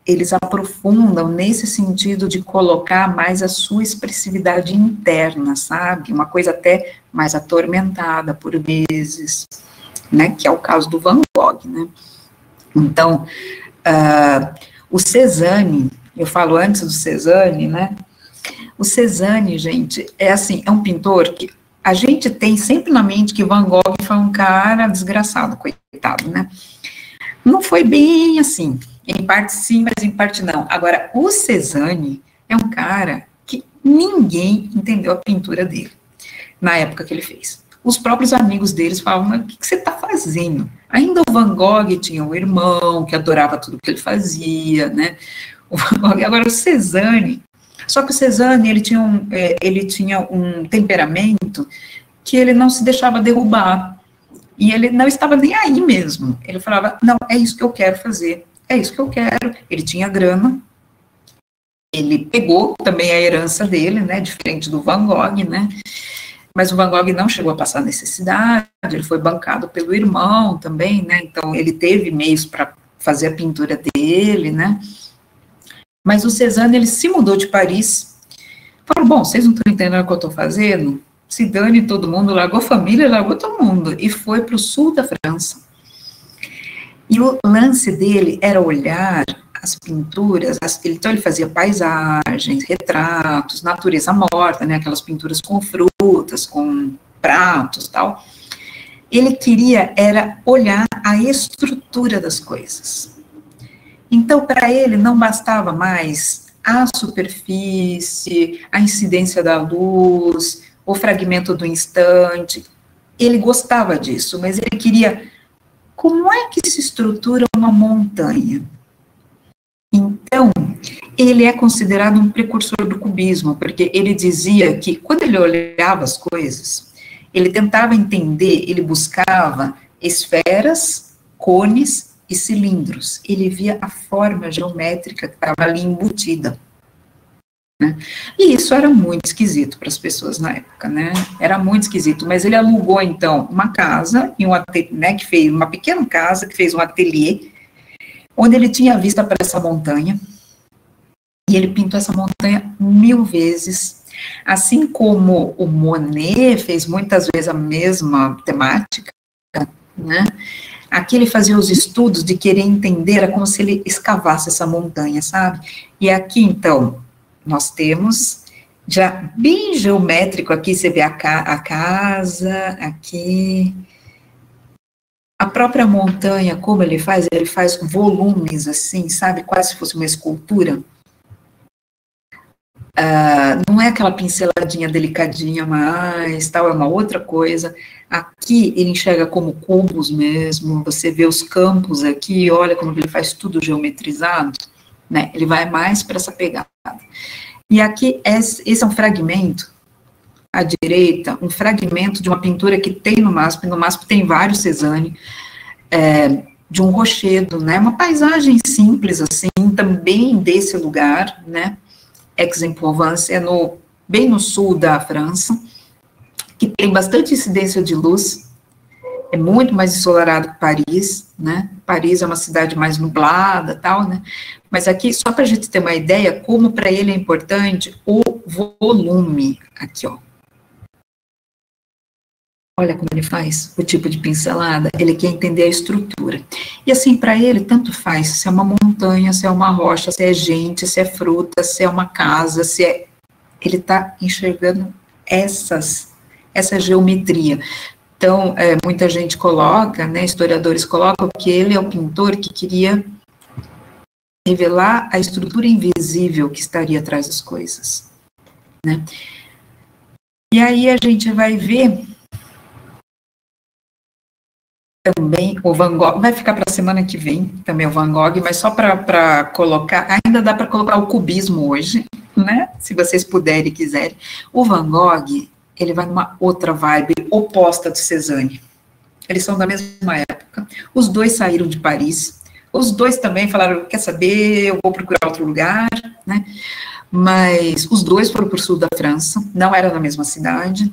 eles aprofundam nesse sentido de colocar mais a sua expressividade interna, sabe? Uma coisa até mais atormentada por vezes, né? Que é o caso do Van Gogh, né? Então, o Cézanne, eu falo antes do Cézanne, né? O Cézanne, gente, é assim, é um pintor que a gente tem sempre na mente que Van Gogh foi um cara desgraçado, coitado, né? Não foi bem assim. Em parte sim, mas em parte não. Agora, o Cézanne é um cara que ninguém entendeu a pintura dele, na época que ele fez. Os próprios amigos deles falavam, o que você está fazendo? Ainda o Van Gogh tinha um irmão que adorava tudo que ele fazia, né? O Van Gogh, agora o Cézanne, só que o Cézanne, ele tinha um temperamento que ele não se deixava derrubar, e ele não estava nem aí mesmo. Ele falava, não, é isso que eu quero fazer. É isso que eu quero. Ele tinha grana, ele pegou também a herança dele, né, diferente do Van Gogh, né, mas o Van Gogh não chegou a passar necessidade, ele foi bancado pelo irmão também, né, então ele teve meios para fazer a pintura dele, né, mas o Cézanne, ele se mudou de Paris, falou, bom, vocês não estão entendendo o que eu estou fazendo? Se dane todo mundo, largou a família, largou todo mundo, e foi para o sul da França. E o lance dele era olhar as pinturas, então ele fazia paisagens, retratos, natureza morta, né, aquelas pinturas com frutas, com pratos, tal. Ele queria era olhar a estrutura das coisas. Então, para ele, não bastava mais a superfície, a incidência da luz, o fragmento do instante. Ele gostava disso, mas ele queria... Como é que se estrutura uma montanha? Então, ele é considerado um precursor do cubismo, porque ele dizia que, quando ele olhava as coisas, ele tentava entender, ele buscava esferas, cones e cilindros. Ele via a forma geométrica que estava ali embutida. Né? E isso era muito esquisito para as pessoas na época, né? Era muito esquisito, mas ele alugou, então, uma casa, né, que fez uma pequena casa, que fez um ateliê, onde ele tinha vista para essa montanha, e ele pintou essa montanha 1000 vezes, assim como o Monet fez muitas vezes a mesma temática, né? Aqui ele fazia os estudos de querer entender, era como se ele escavasse essa montanha, sabe? E aqui, então... Nós temos, já bem geométrico, aqui você vê a casa, aqui, a própria montanha, como ele faz volumes assim, sabe, quase se fosse uma escultura. não é aquela pinceladinha delicadinha mais, tal, é uma outra coisa. Aqui ele enxerga como cubos mesmo, você vê os campos aqui, olha como ele faz tudo geometrizado, né? Ele vai mais para essa pegada. E aqui, esse é um fragmento, à direita, um fragmento de uma pintura que tem no MASP tem vários Cézanne, de um rochedo, né? Uma paisagem simples, assim, também desse lugar, né? Aix-en-Provence, bem no sul da França, que tem bastante incidência de luz, é muito mais ensolarado que Paris, né? Paris é uma cidade mais nublada, tal, né? Mas aqui, só para a gente ter uma ideia, como para ele é importante o volume, aqui, ó. Olha como ele faz o tipo de pincelada, ele quer entender a estrutura. E assim, para ele, tanto faz se é uma montanha, se é uma rocha, se é gente, se é fruta, se é uma casa, se é... Ele está enxergando essa geometria. Então, muita gente coloca, né, historiadores colocam que ele é o pintor que queria revelar a estrutura invisível que estaria atrás das coisas, né? E aí a gente vai ver também o Van Gogh, vai ficar para a semana que vem também o Van Gogh, mas só para colocar, ainda dá para colocar o cubismo hoje, né, se vocês puderem e quiserem. O Van Gogh, ele vai numa outra vibe oposta do Cézanne. Eles são da mesma época, os dois saíram de Paris, os dois também falaram, quer saber, eu vou procurar outro lugar, né, mas os dois foram para o sul da França, não era na mesma cidade,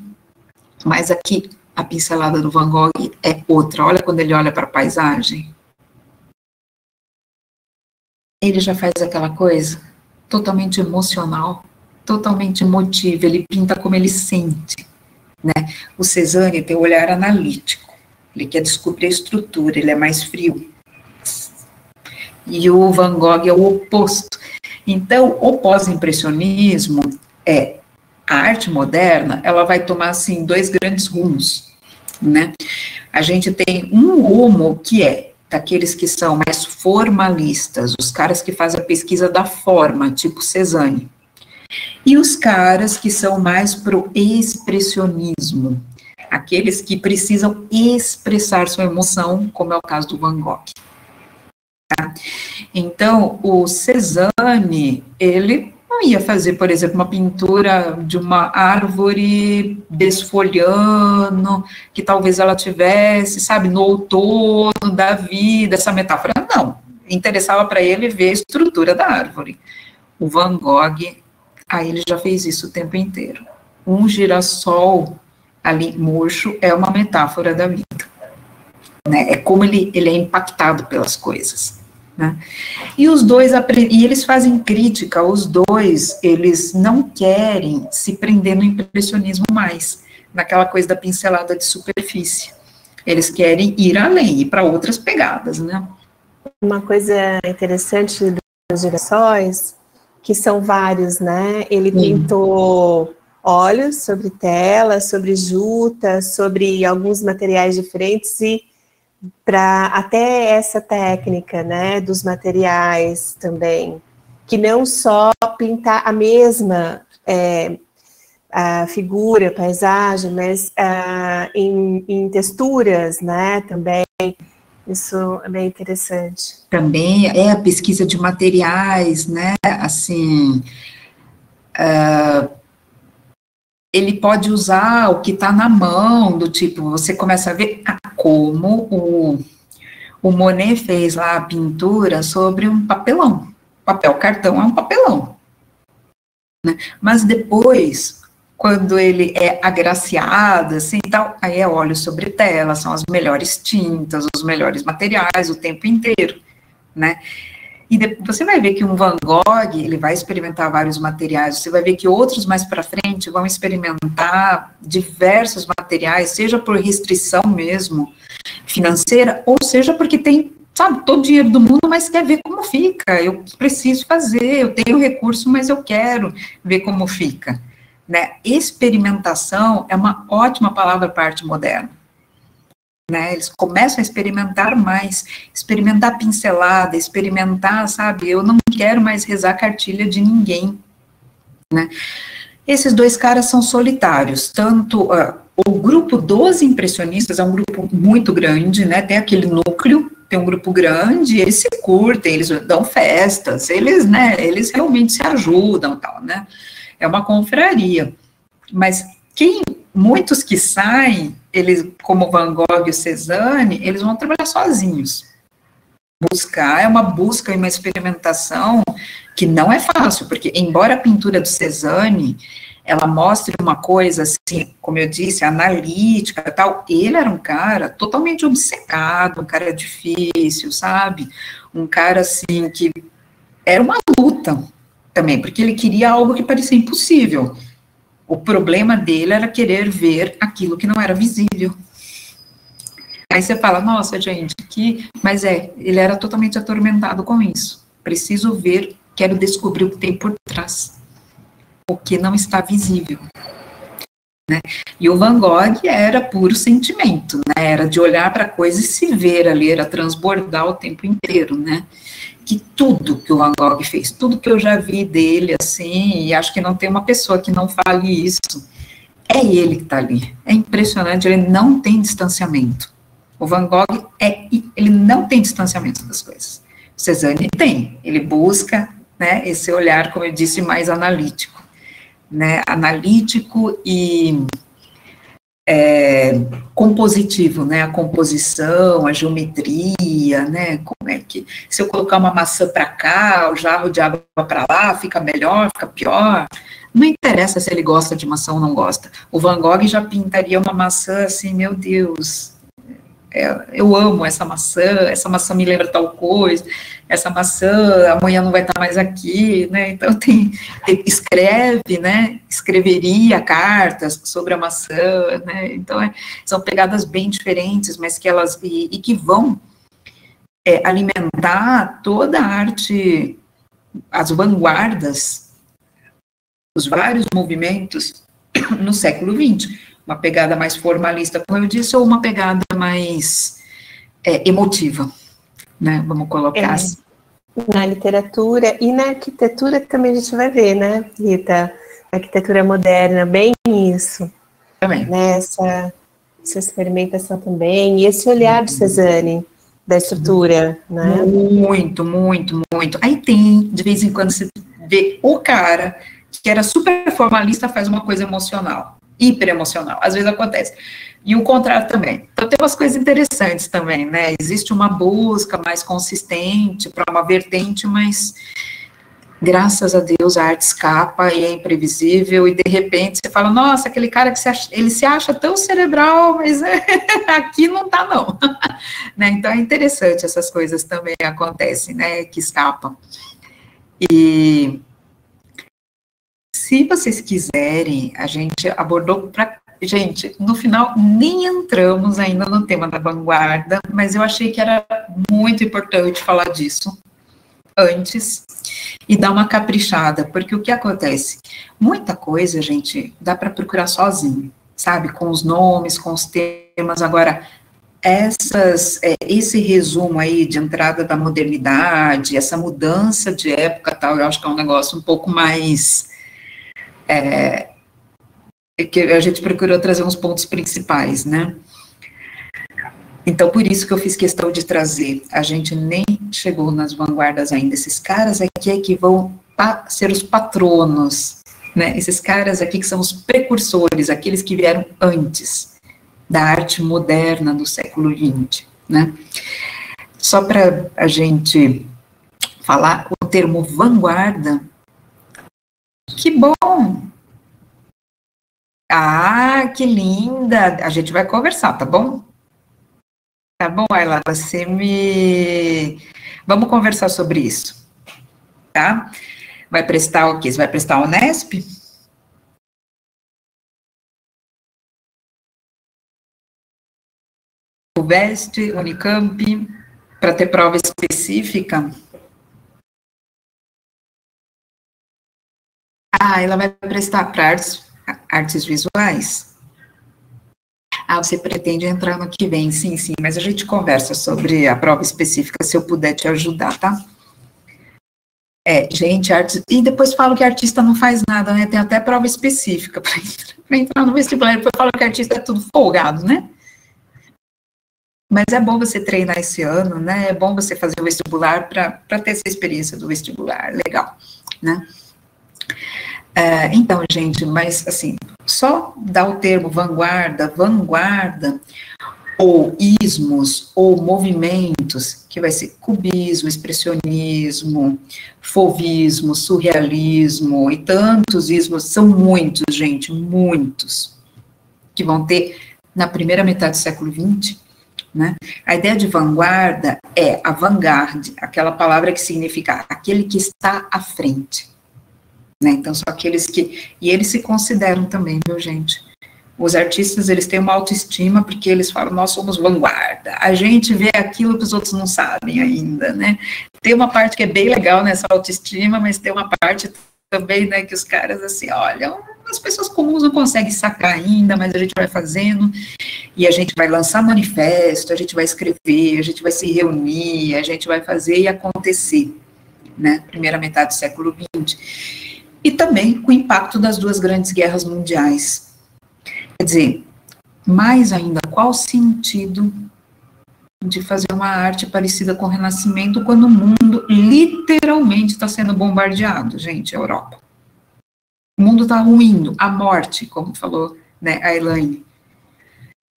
mas aqui a pincelada do Van Gogh é outra. Olha quando ele olha para a paisagem. Ele já faz aquela coisa totalmente emocional, totalmente emotiva, ele pinta como ele sente, né? O Cézanne tem o olhar analítico, ele quer descobrir a estrutura, ele é mais frio. E o Van Gogh é o oposto. Então, o pós-impressionismo a arte moderna, ela vai tomar, assim, dois grandes rumos, né? A gente tem um rumo que é daqueles que são mais formalistas, os caras que fazem a pesquisa da forma, tipo Cézanne, e os caras que são mais pro expressionismo, aqueles que precisam expressar sua emoção, como é o caso do Van Gogh. Tá? Então, o Cézanne, ele não ia fazer, por exemplo, uma pintura de uma árvore desfolhando, que talvez ela tivesse, sabe, no outono da vida, essa metáfora. Não, interessava para ele ver a estrutura da árvore. O Van Gogh, aí ele já fez isso o tempo inteiro. Um girassol ali murcho é uma metáfora da vida, né? É como ele é impactado pelas coisas. Né? E os dois, e eles fazem crítica, os dois, eles não querem se prender no impressionismo mais, naquela coisa da pincelada de superfície, eles querem ir além, ir para outras pegadas, né? Uma coisa interessante dos girassóis, que são vários, né? Ele pintou óleos sobre tela, sobre juta, sobre alguns materiais diferentes e para até essa técnica, né, dos materiais também, que não só pintar a mesma a figura, a paisagem, mas em texturas, né, também, isso é bem interessante. Também é a pesquisa de materiais, né, assim, ele pode usar o que está na mão, do tipo, você começa a ver como o Monet fez lá a pintura sobre um papelão. Papel cartão é um papelão. Né? Mas depois, quando ele é agraciado, assim, tal, aí é óleo sobre tela, são as melhores tintas, os melhores materiais, o tempo inteiro, né? E você vai ver que um Van Gogh, ele vai experimentar vários materiais, você vai ver que outros mais para frente vão experimentar diversos materiais, seja por restrição mesmo, financeira, ou seja porque tem, sabe, todo o dinheiro do mundo, mas quer ver como fica, eu preciso fazer, eu tenho recurso, mas eu quero ver como fica, né? Experimentação é uma ótima palavra para a arte moderna. Né, eles começam a experimentar mais, experimentar pincelada, experimentar, sabe, eu não quero mais rezar cartilha de ninguém, né, Esses dois caras são solitários, tanto o grupo dos impressionistas é um grupo muito grande, né, tem aquele núcleo, tem um grupo grande, eles se curtem, eles dão festas, eles, né, eles realmente se ajudam, tal, né, é uma confraria, mas muitos que saem, eles, como Van Gogh e o Cézanne, eles vão trabalhar sozinhos, é uma busca e uma experimentação que não é fácil, porque embora a pintura do Cézanne, ela mostre uma coisa, assim, como eu disse, analítica e tal, ele era um cara totalmente obcecado, um cara difícil, sabe? Um cara, assim, que era uma luta também, porque ele queria algo que parecia impossível. O problema dele era querer ver aquilo que não era visível. Aí você fala, nossa, gente, mas ele era totalmente atormentado com isso. Preciso ver, quero descobrir o que tem por trás, o que não está visível. Né? E o Van Gogh era puro sentimento, né? Era de olhar para a coisa e se ver ali, era transbordar o tempo inteiro, né? Que tudo que o Van Gogh fez, tudo que eu já vi dele, assim, e acho que não tem uma pessoa que não fale isso, é ele que está ali. É impressionante, ele não tem distanciamento. O Van Gogh, ele não tem distanciamento das coisas. O Cézanne tem, ele busca, né, esse olhar, como eu disse, mais analítico, né, analítico e compositivo, né, a composição, a geometria, né, como é que, se eu colocar uma maçã para cá, o jarro de água para lá, fica melhor, fica pior, não interessa se ele gosta de maçã ou não gosta. O Van Gogh já pintaria uma maçã assim, meu Deus, eu amo essa maçã me lembra tal coisa, essa maçã amanhã não vai estar mais aqui, né, então escreve, né, escreveria cartas sobre a maçã, né, então são pegadas bem diferentes, mas que elas, e que vão alimentar toda a arte, as vanguardas, os vários movimentos no século XX, uma pegada mais formalista, como eu disse, ou uma pegada mais emotiva, né, vamos colocar assim. Na literatura e na arquitetura também a gente vai ver, né, Rita? A arquitetura moderna, bem isso. Também. Né, essa experimentação também, e esse olhar de Cézanne, da estrutura, né? Muito, muito, muito. Aí tem, de vez em quando, você vê o cara que era super formalista faz uma coisa emocional, hiper emocional, às vezes acontece. E o contrário também. Então, tem umas coisas interessantes também, né? Existe uma busca mais consistente para uma vertente, mas, graças a Deus, a arte escapa e é imprevisível, e de repente você fala, nossa, aquele cara que ele se acha tão cerebral, mas aqui não tá, não. Né? Então, é interessante, essas coisas também acontecem, né? Que escapam. E se vocês quiserem, a gente abordou gente, no final, nem entramos ainda no tema da vanguarda, mas eu achei que era muito importante falar disso antes e dar uma caprichada, porque o que acontece? Muita coisa, gente, dá para procurar sozinho, sabe? Com os nomes, com os temas. Agora, esse resumo aí de entrada da modernidade, essa mudança de época tal, eu acho que é um negócio um pouco mais... que a gente procurou trazer uns pontos principais, né? Então, por isso que eu fiz questão de trazer. A gente nem chegou nas vanguardas ainda. Esses caras aqui é que vão ser os patronos, né? Esses caras aqui que são os precursores, aqueles que vieram antes da arte moderna do século XX, né? Só para a gente falar o termo vanguarda, que bom! Ah, que linda! A gente vai conversar, tá bom? Tá bom, Ayla, vamos conversar sobre isso, tá? Vai prestar o quê? Você vai prestar o Unesp? O UVEST, Unicamp, para ter prova específica? Ah, ela vai prestar para artes visuais? Ah, você pretende entrar no que vem, sim, mas a gente conversa sobre a prova específica, se eu puder te ajudar, tá? Gente, e depois falam que artista não faz nada, né? Tem até prova específica para entrar no vestibular, depois falam que artista é tudo folgado, né? Mas é bom você treinar esse ano, né? É bom você fazer o vestibular para ter essa experiência do vestibular, legal, né? Então, gente, mas assim, só dar o termo vanguarda, ou ismos, ou movimentos, que vai ser cubismo, expressionismo, fauvismo, surrealismo, e tantos ismos, são muitos, gente, muitos, que vão ter na primeira metade do século XX, né? A ideia de vanguarda é avant-garde, aquela palavra que significa aquele que está à frente, né? Então, são aqueles que, e eles se consideram também, viu, gente? Os artistas, eles têm uma autoestima, porque eles falam, nós somos vanguarda, a gente vê aquilo que os outros não sabem ainda, né? Tem uma parte que é bem legal nessa autoestima, mas tem uma parte também, né, que os caras, assim, olha, as pessoas comuns não conseguem sacar ainda, mas a gente vai fazendo, e a gente vai lançar manifesto, a gente vai escrever, a gente vai se reunir, a gente vai fazer e acontecer, né? Primeira metade do século XX. E também com o impacto das duas grandes guerras mundiais. Quer dizer, mais ainda, qual o sentido de fazer uma arte parecida com o Renascimento quando o mundo literalmente está sendo bombardeado, gente, a Europa. O mundo está ruindo, a morte, como falou, né, a Elaine.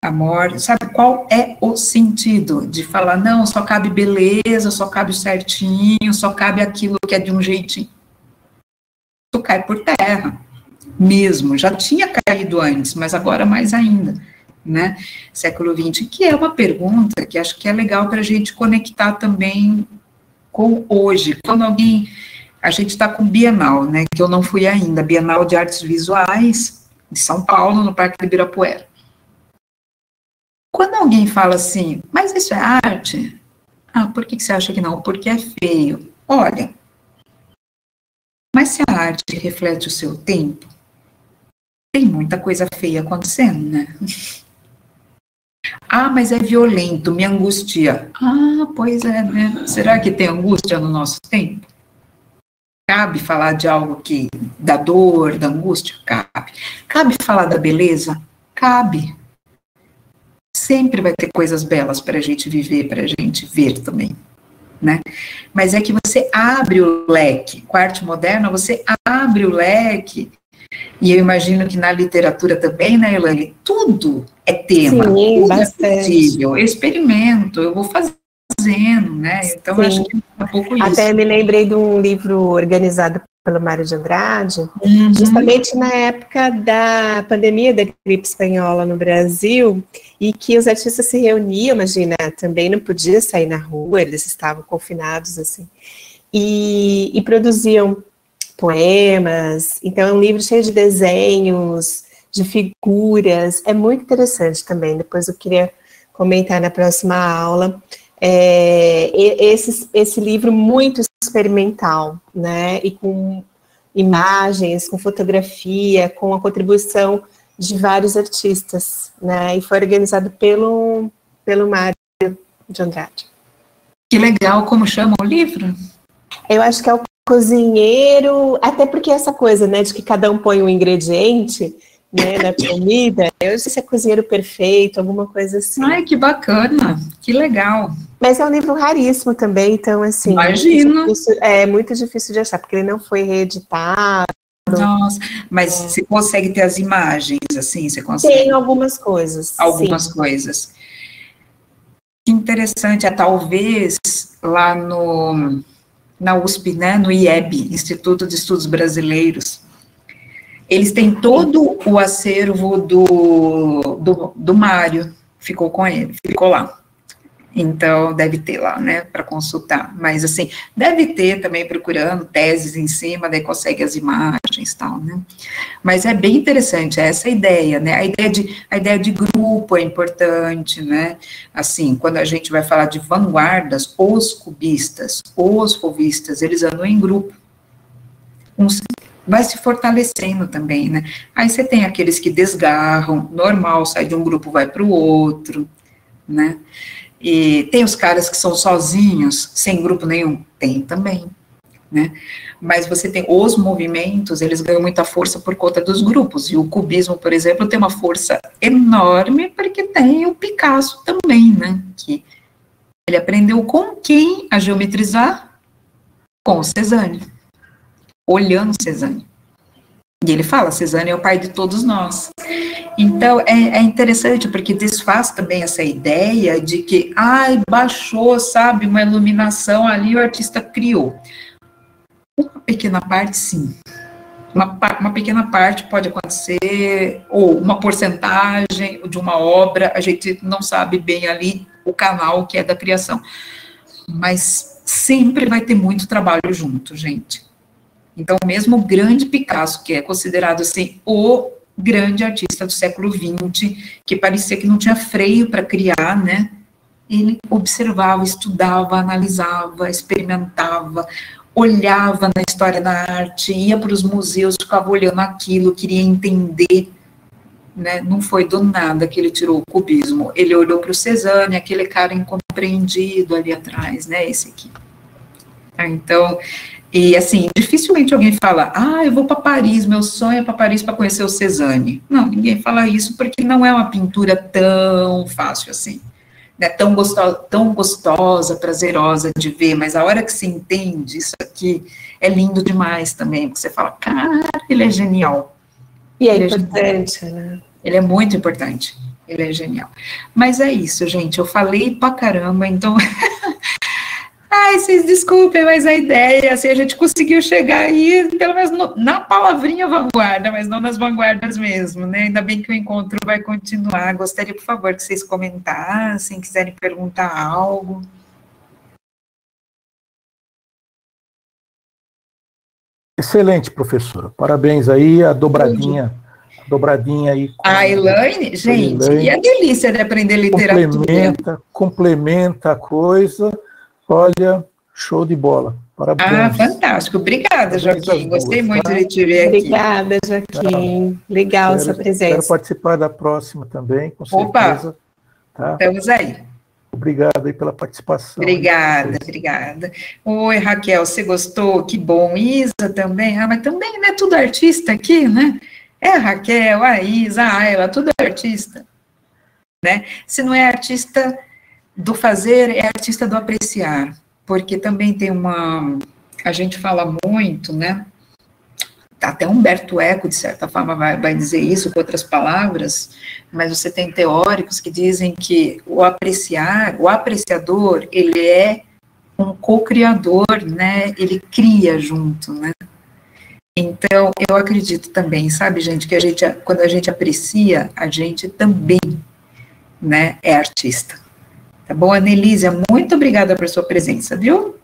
A morte, sabe qual é o sentido de falar, não, só cabe beleza, só cabe o certinho, só cabe aquilo que é de um jeitinho. Tu cai por terra. Mesmo, já tinha caído antes, mas agora mais ainda, né, século XX, que é uma pergunta que acho que é legal para a gente conectar também com hoje, quando a gente está com Bienal, né, que eu não fui ainda, Bienal de Artes Visuais, de São Paulo, no Parque do Ibirapuera. Quando alguém fala assim, mas isso é arte? Por que você acha que não? Porque é feio. Olha, mas se a arte reflete o seu tempo, tem muita coisa feia acontecendo, né? Mas é violento, me angustia. Pois é, né? Será que tem angústia no nosso tempo? Cabe falar de algo que, da dor, da angústia? Cabe. Cabe falar da beleza? Cabe. Sempre vai ter coisas belas para a gente viver, para a gente ver também, né? Mas é que você abre o leque. Com a arte moderna, você abre o leque. E eu imagino que na literatura também, né, Elaine, tudo é tema, sim, tudo é possível. Eu experimento, eu vou fazendo, né? Então, sim, acho que é um pouco isso. Até me lembrei de um livro organizado pelo Mário de Andrade, justamente na época da pandemia da gripe espanhola no Brasil, e que os artistas se reuniam, imagina, também não podia sair na rua, eles estavam confinados, assim, e produziam poemas. Então é um livro cheio de desenhos, de figuras, é muito interessante também, depois eu queria comentar na próxima aula, esse livro muito experimental, né, e com imagens, com fotografia, com a contribuição de vários artistas, né, e foi organizado pelo Mário de Andrade. Que legal, como chama o livro? Eu acho que é o Cozinheiro, até porque essa coisa, né, de que cada um põe um ingrediente, né, na comida, eu não sei se é Cozinheiro Perfeito, alguma coisa assim. Ai, que bacana, que legal. Mas é um livro raríssimo também, então, assim... Imagino. É muito difícil de achar, porque ele não foi reeditado. Nossa, mas você consegue ter as imagens, assim, você consegue? Tem algumas coisas. Algumas coisas. Que interessante, talvez lá na USP, né, no IEB, Instituto de Estudos Brasileiros, eles têm todo o acervo do Mário, ficou com ele, ficou lá. Então, deve ter lá, né, para consultar. Mas, assim, deve ter também procurando teses em cima, daí consegue as imagens e tal, né. Mas é bem interessante essa ideia, né, a ideia de grupo é importante, né, assim, quando a gente vai falar de vanguardas, os cubistas, os fauvistas, eles andam em grupo. Vai se fortalecendo também, né. Aí você tem aqueles que desgarram, normal, sai de um grupo, vai para o outro, né. E tem os caras que são sozinhos, sem grupo nenhum? Tem também. né? Mas você tem os movimentos, eles ganham muita força por conta dos grupos, e o cubismo, por exemplo, tem uma força enorme porque tem o Picasso também, né? Que ele aprendeu com quem a geometrizar? Com o Cézanne, olhando Cézanne. E ele fala, Cézanne é o pai de todos nós. Então, é interessante, porque desfaz também essa ideia de que, baixou, sabe, uma iluminação ali, o artista criou. Uma pequena parte, sim. Uma pequena parte pode acontecer, ou uma porcentagem de uma obra, a gente não sabe bem ali o canal que é da criação. Mas sempre vai ter muito trabalho junto, gente. Então, mesmo o grande Picasso, que é considerado, assim, o grande artista do século XX, que parecia que não tinha freio para criar, né? Ele observava, estudava, analisava, experimentava, olhava na história da arte, ia para os museus, ficava olhando aquilo, queria entender, né? Não foi do nada que ele tirou o cubismo. Ele olhou para o Cézanne, aquele cara incompreendido ali atrás, né? Esse aqui. Então, e assim, dificilmente alguém fala, eu vou para Paris, meu sonho é para Paris para conhecer o Cézanne. Não, ninguém fala isso porque não é uma pintura tão fácil assim, né? Tão gostosa, prazerosa de ver, mas a hora que você entende isso aqui, é lindo demais também, porque você fala, cara, ele é genial. E é importante, né? Ele é muito importante, ele é genial. Mas é isso, gente, eu falei pra caramba, então... vocês desculpem, mas a ideia, assim, a gente conseguiu chegar aí, pelo menos na palavrinha vanguarda, mas não nas vanguardas mesmo, né? Ainda bem que o encontro vai continuar. Gostaria, por favor, que vocês comentassem, quiserem perguntar algo. Excelente, professora. Parabéns aí, a dobradinha aí. A Elaine, gente, Elaine, e a delícia de aprender literatura. Complementa a coisa. Olha, show de bola. Parabéns. Fantástico. Obrigada, Joaquim. Gostei muito de te ver aqui. Obrigada, Joaquim. Legal essa presença. Quero participar da próxima também, com certeza. Tá? Estamos aí. Obrigado aí pela participação. Obrigada. Oi, Raquel, você gostou? Que bom. Isa também. Mas também, né? Tudo artista aqui, né? É a Raquel, a Isa, a Ayla, tudo artista. Né? Se não é artista do fazer, é artista do apreciar, porque também tem a gente fala muito, né, até Humberto Eco, de certa forma, vai dizer isso com outras palavras, mas você tem teóricos que dizem que o apreciador, ele é um co-criador, né, ele cria junto, né. Então, eu acredito também, sabe, gente, que quando a gente aprecia, a gente também, né, é artista. Tá bom, Anelísia? Muito obrigada por sua presença, viu?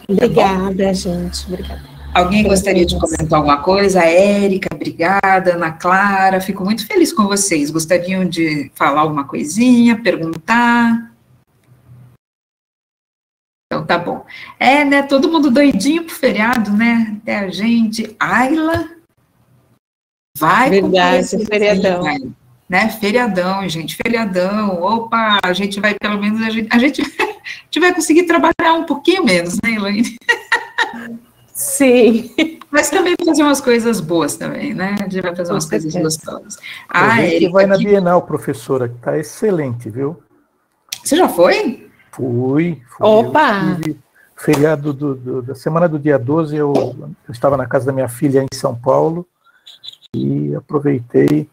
Obrigada, gente. Obrigada. Alguém gostaria de comentar alguma coisa? A Érica, obrigada. Ana Clara, fico muito feliz com vocês. Gostariam de falar alguma coisinha, perguntar? Então, tá bom. Né, todo mundo doidinho pro feriado, né? Até a gente. Ayla, vai. Verdade, feriadão. Né, feriadão, gente, feriadão, opa, a gente vai, pelo menos, a gente vai conseguir trabalhar um pouquinho menos, né, Elaine? Sim. Mas também fazer umas coisas boas também, né, a gente vai fazer umas coisas gostosas. A gente vai na Bienal, professora, que tá excelente, viu? Você já foi? Fui. Opa! Feriado da semana do dia 12, eu estava na casa da minha filha em São Paulo, e aproveitei.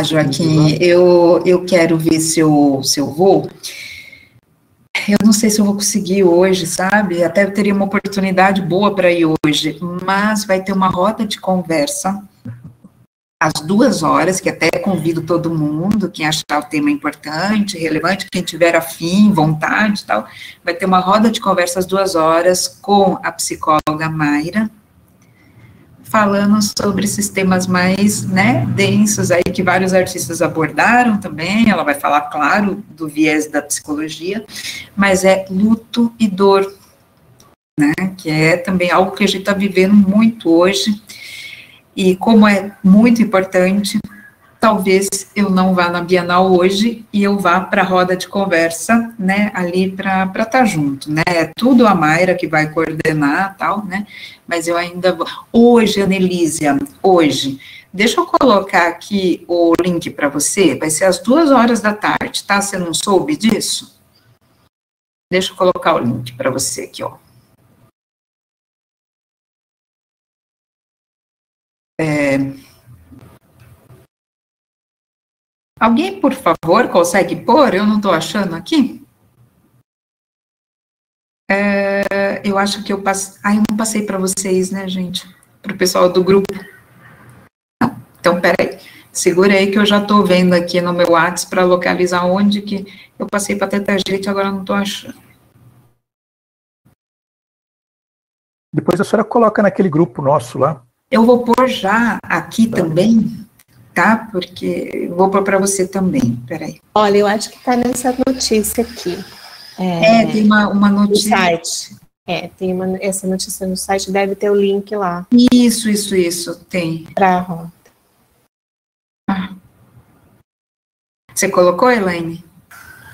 Joaquim, eu quero ver se eu vou. Eu não sei se eu vou conseguir hoje, sabe? Até eu teria uma oportunidade boa para ir hoje, mas vai ter uma roda de conversa às 2h, que até convido todo mundo, quem achar o tema importante, relevante, quem tiver afim, vontade e tal, vai ter uma roda de conversa às 2h com a psicóloga Mayra, falando sobre esses temas mais, né, densos aí, que vários artistas abordaram também. Ela vai falar, claro, do viés da psicologia, mas é luto e dor, né, que é também algo que a gente está vivendo muito hoje, e como é muito importante talvez eu não vá na Bienal hoje e eu vá para a roda de conversa, né, ali para estar junto, né, é tudo a Mayra que vai coordenar, tal, né, mas eu ainda vou. Hoje, Anelísia, hoje, deixa eu colocar aqui o link para você, vai ser às 14h, tá, você não soube disso? Deixa eu colocar o link para você aqui, ó. Alguém, por favor, consegue pôr? Eu não estou achando aqui. Eu acho que eu passei. Eu não passei para vocês, né, gente? Para o pessoal do grupo. Não. Então, peraí. Segura aí que eu já estou vendo aqui no meu WhatsApp para localizar onde que eu passei para Teta Gente, agora não estou achando. Depois a senhora coloca naquele grupo nosso lá. Eu vou pôr já aqui também, tá? Porque eu vou pôr para você também, peraí. Olha, eu acho que está nessa notícia aqui. Tem uma notícia. No site. Tem essa notícia no site, deve ter o link lá. Isso, tem. Para a roda. Você colocou, Elaine?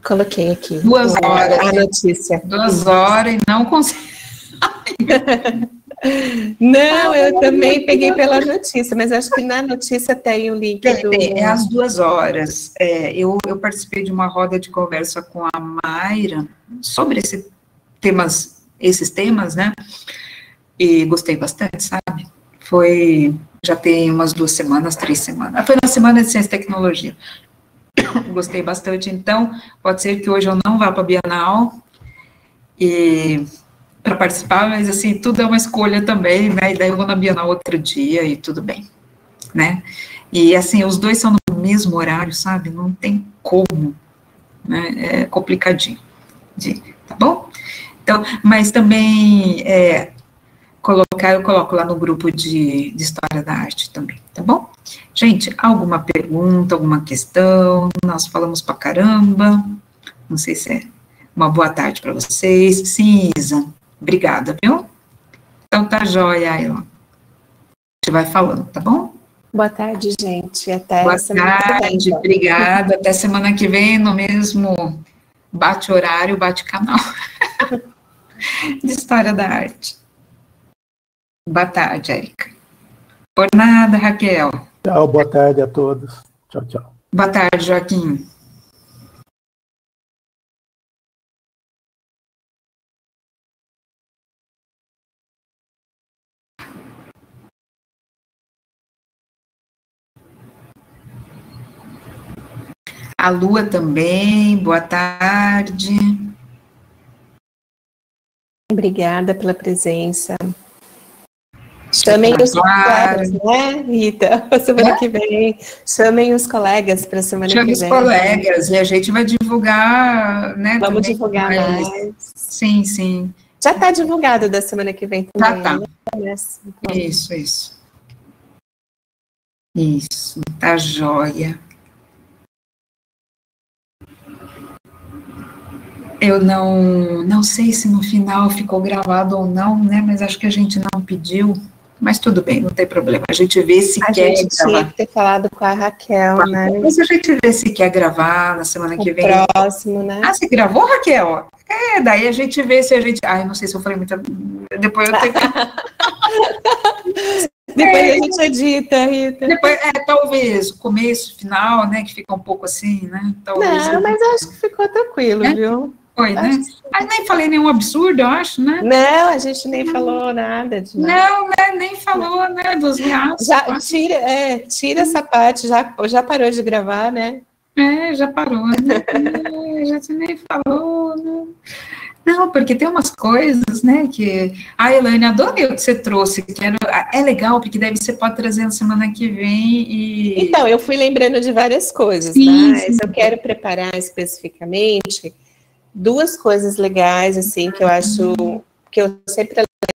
Coloquei aqui. 2 horas. A notícia. 2 horas e não consegui. Não, eu também peguei pela notícia, mas acho que na notícia tem o link do... É às 2 horas. Eu participei de uma roda de conversa com a Mayra sobre esses temas, né? E gostei bastante, sabe? Já tem umas 2 semanas, 3 semanas. Foi na Semana de Ciência e Tecnologia. Gostei bastante. Então, pode ser que hoje eu não vá para a Bienal para participar, mas assim, tudo é uma escolha também, né, e daí eu vou na Bienal outro dia e tudo bem, né, e assim, os dois são no mesmo horário, sabe, não tem como, né, é complicadinho, tá bom? Então, mas também, eu coloco lá no grupo de História da Arte também, tá bom? Gente, alguma pergunta, alguma questão? Nós falamos pra caramba, não sei se é uma boa tarde para vocês. Sim, Isa. Obrigada, viu? Então tá joia, Ayla. A gente vai falando, tá bom? Boa tarde, gente. Até boa semana tarde, que vem, então. Obrigada. Até semana que vem, no mesmo bate-horário, bate-canal de História da Arte. Boa tarde, Érica. Por nada, Raquel. Tchau, boa tarde a todos. Tchau, tchau. Boa tarde, Joaquim. A Lua também, boa tarde. Obrigada pela presença. Chamem os colegas, né, Rita? Semana que vem. Chamem os colegas para a semana que vem. Chamem os colegas, e a gente vai divulgar, né? Vamos divulgar mais. Sim, sim. Já está divulgado da semana que vem também. Tá. Né? Isso. Isso, tá joia. Eu não sei se no final ficou gravado ou não, né? Mas acho que a gente não pediu. Mas tudo bem, não tem problema. A gente vê se quer gravar. A gente tinha que ter falado com a Raquel, né? Mas a gente vê se quer gravar na semana que vem. Próximo, né? Ah, você gravou, Raquel? Daí a gente vê se a gente... Ai, não sei se eu falei muito... Depois eu tenho que... Depois a gente edita, Rita. Depois, talvez, o começo, final, né, que fica um pouco assim, né? Talvez não, mas eu acho que ficou tranquilo, viu? Foi, né? Mas nem falei nenhum absurdo, eu acho, né? Não, a gente nem falou nada de nada. Não, né, nem falou, né, dos reais. Já, tira essa parte, já parou de gravar, né? Já parou, né? Já nem falou, né? Não, porque tem umas coisas, né, que... Elaine, adorei o que você trouxe, que é legal, porque daí você pode trazer na semana que vem e... Então, eu fui lembrando de várias coisas, mas eu quero preparar especificamente 2 coisas legais, assim, que eu acho, que eu sempre